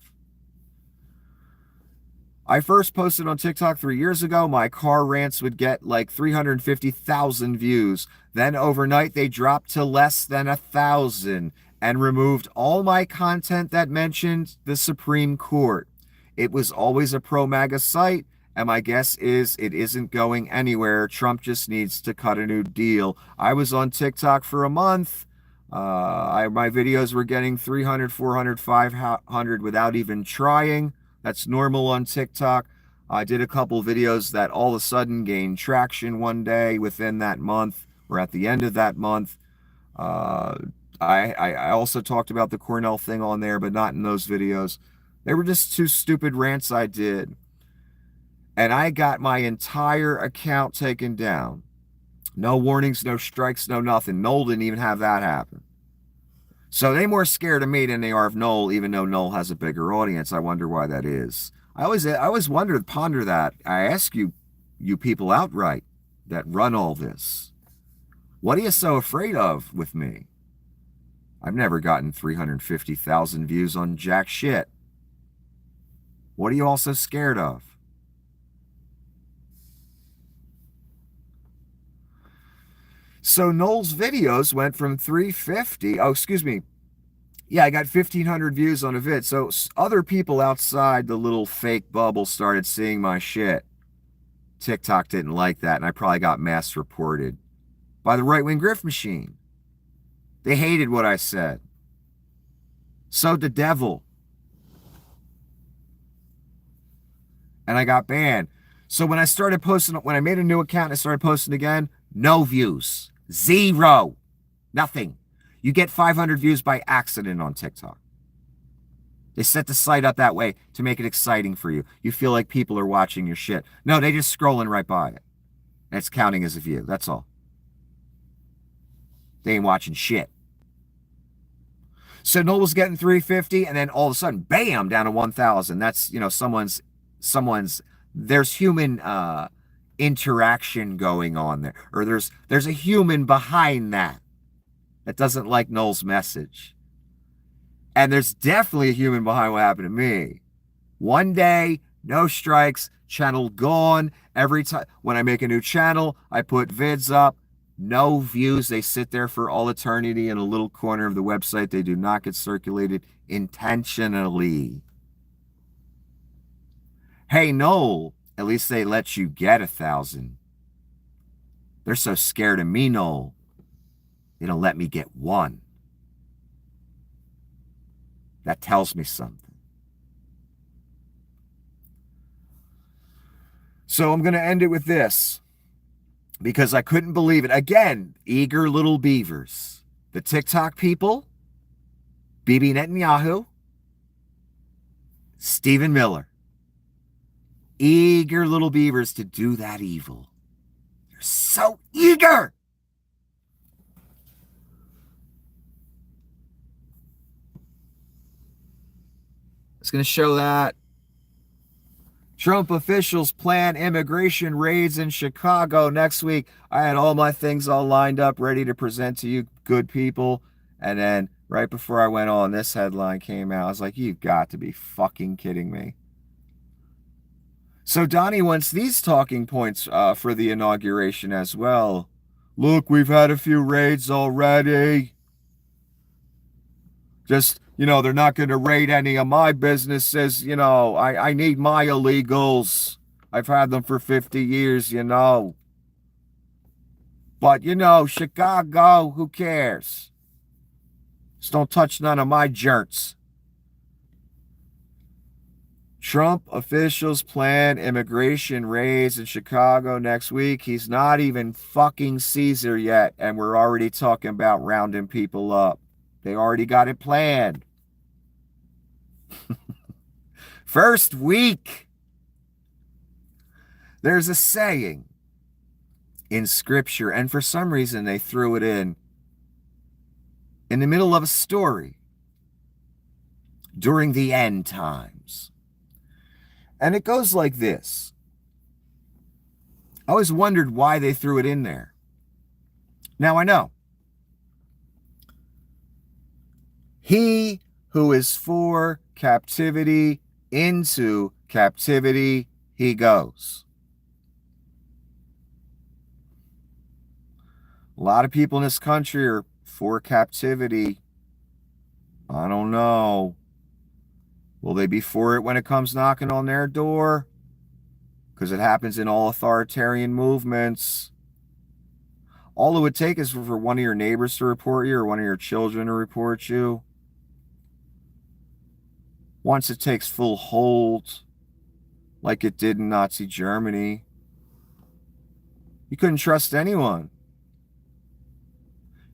I first posted on TikTok 3 years ago. My car rants would get like 350,000 views. Then overnight, they dropped to less than 1,000 and removed all my content that mentioned the Supreme Court. It was always a pro-MAGA site, and my guess is it isn't going anywhere. Trump just needs to cut a new deal. I was on TikTok for a month. My videos were getting 300, 400, 500 without even trying. That's normal on TikTok. I did a couple videos that all of a sudden gained traction one day within that month or at the end of that month. I also talked about the Cornell thing on there, but not in those videos. They were just two stupid rants I did. And I got my entire account taken down. No warnings, no strikes, no nothing. Noel didn't even have that happen. So they more scared of me than they are of Noel, even though Noel has a bigger audience. I wonder why that is. I always ponder that. I ask you people outright that run all this, what are you so afraid of with me? I've never gotten 350,000 views on jack shit. What are you all so scared of? So Noel's videos went from 350. Oh, excuse me. Yeah, I got 1,500 views on a vid. So other people outside the little fake bubble started seeing my shit. TikTok didn't like that, and I probably got mass reported by the right-wing grift machine. They hated what I said. So the devil. And I got banned. So when I made a new account and I started posting again, no views. Zero. Nothing. You get 500 views by accident on TikTok. They set the site up that way to make it exciting for you. You feel like people are watching your shit. No, they just scrolling right by it. And it's counting as a view. That's all. They ain't watching shit. So Noel was getting 350, and then all of a sudden, bam, down to 1,000. That's, there's human interaction going on there. Or there's a human behind that doesn't like Noel's message. And there's definitely a human behind what happened to me. One day, no strikes, channel gone. Every time when I make a new channel, I put vids up, no views. They sit there for all eternity in a little corner of the website. They do not get circulated intentionally. Hey, Noel, at least they let you get 1,000. They're so scared of me, Noel. They don't let me get one. That tells me something. So I'm going to end it with this because I couldn't believe it. Again, eager little beavers. The TikTok people, Bibi Netanyahu, Stephen Miller. Eager little beavers to do that evil. They're so eager. It's going to show that Trump officials plan immigration raids in Chicago next week. I had all my things all lined up, ready to present to you good people. And then right before I went on, this headline came out. I was like, you've got to be fucking kidding me. So Donnie wants these talking points for the inauguration as well. Look, we've had a few raids already. Just, they're not going to raid any of my businesses. I need my illegals. I've had them for 50 years, But, Chicago, who cares? Just don't touch none of my jerks. Trump officials plan immigration raids in Chicago next week. He's not even fucking Caesar yet, and we're already talking about rounding people up. They already got it planned. First week. There's a saying in scripture, and for some reason they threw it in the middle of a story during the end times. And it goes like this. I always wondered why they threw it in there. Now I know. He who is for captivity, into captivity he goes. A lot of people in this country are for captivity. I don't know. Will they be for it when it comes knocking on their door? Because it happens in all authoritarian movements. All it would take is for one of your neighbors to report you or one of your children to report you. Once it takes full hold, like it did in Nazi Germany, you couldn't trust anyone.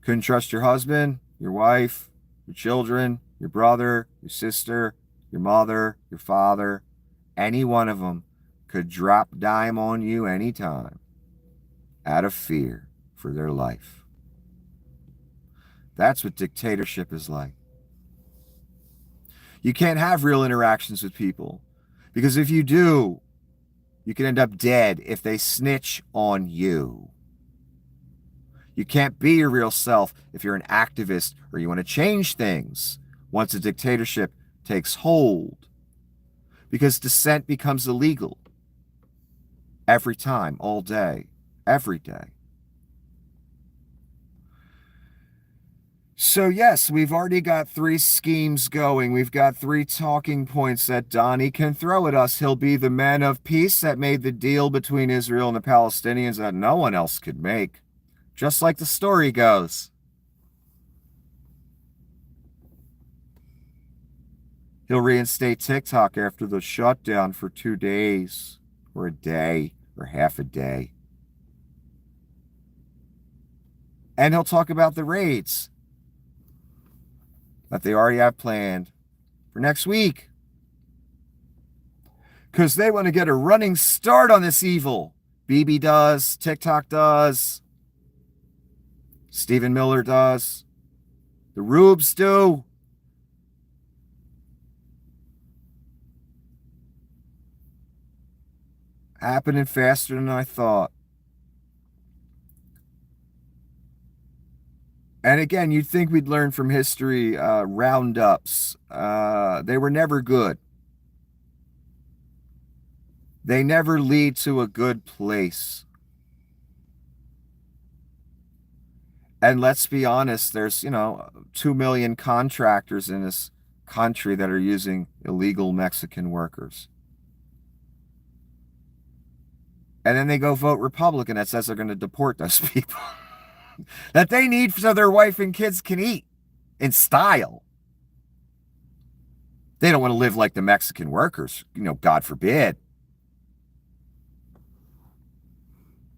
Couldn't trust your husband, your wife, your children, your brother, your sister, your mother, your father. Any one of them could drop dime on you anytime out of fear for their life. That's what dictatorship is like. You can't have real interactions with people because if you do, you can end up dead if they snitch on you. You can't be your real self if you're an activist or you want to change things once a dictatorship takes hold, because dissent becomes illegal every time, all day, every day. So yes, we've already got 3 schemes going. We've got 3 talking points that Donnie can throw at us. He'll be the man of peace that made the deal between Israel and the Palestinians that no one else could make. Just like the story goes. He'll reinstate TikTok after the shutdown for 2 days, or a day, or half a day. And he'll talk about the raids that they already have planned for next week. Because they want to get a running start on this evil. Bibi does, TikTok does, Stephen Miller does, the Rubes do. Happening faster than I thought. And again, you'd think we'd learn from history, roundups. They were never good. They never lead to a good place. And let's be honest, there's, 2 million contractors in this country that are using illegal Mexican workers. And then they go vote Republican that says they're going to deport those people. That they need so their wife and kids can eat in style. They don't want to live like the Mexican workers, God forbid.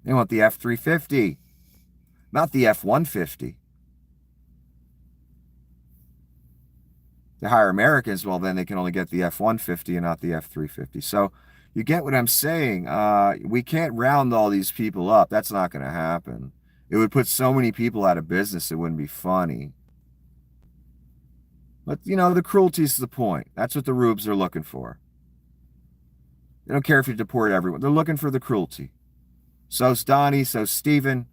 They want the F-350, not the F-150. They hire Americans, well, then they can only get the F-150 and not the F-350. So you get what I'm saying. We can't round all these people up. That's not going to happen. It would put so many people out of business, it wouldn't be funny. But, the cruelty's the point. That's what the Rubes are looking for. They don't care if you deport everyone. They're looking for the cruelty. So's Donnie, so's Stephen.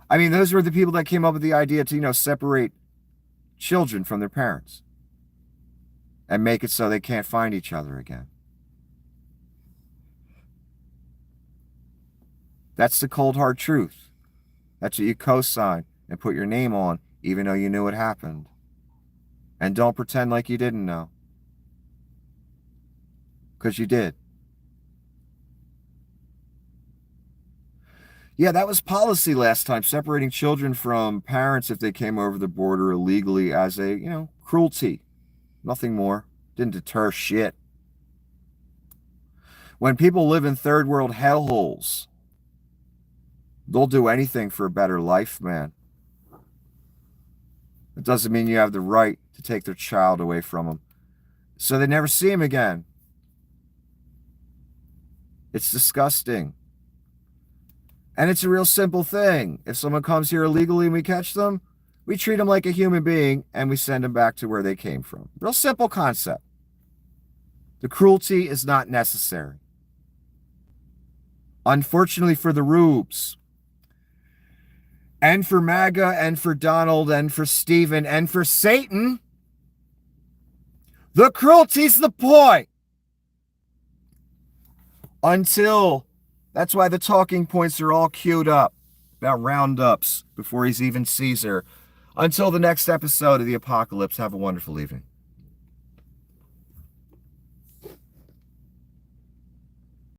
I mean, those were the people that came up with the idea to, separate children from their parents and make it so they can't find each other again. That's the cold hard truth. That's what you co-sign and put your name on, even though you knew it happened. And don't pretend like you didn't know. Because you did. Yeah, that was policy last time, separating children from parents if they came over the border illegally as a, cruelty. Nothing more. Didn't deter shit. When people live in third world hellholes, they'll do anything for a better life, man. It doesn't mean you have the right to take their child away from them. So they never see him again. It's disgusting. And it's a real simple thing. If someone comes here illegally and we catch them, we treat them like a human being and we send them back to where they came from. Real simple concept. The cruelty is not necessary. Unfortunately for the Rubes, and for MAGA, and for Donald, and for Stephen, and for Satan, the cruelty's the point. That's why the talking points are all queued up about roundups before he's even Caesar. Until the next episode of The Apocalypse, have a wonderful evening.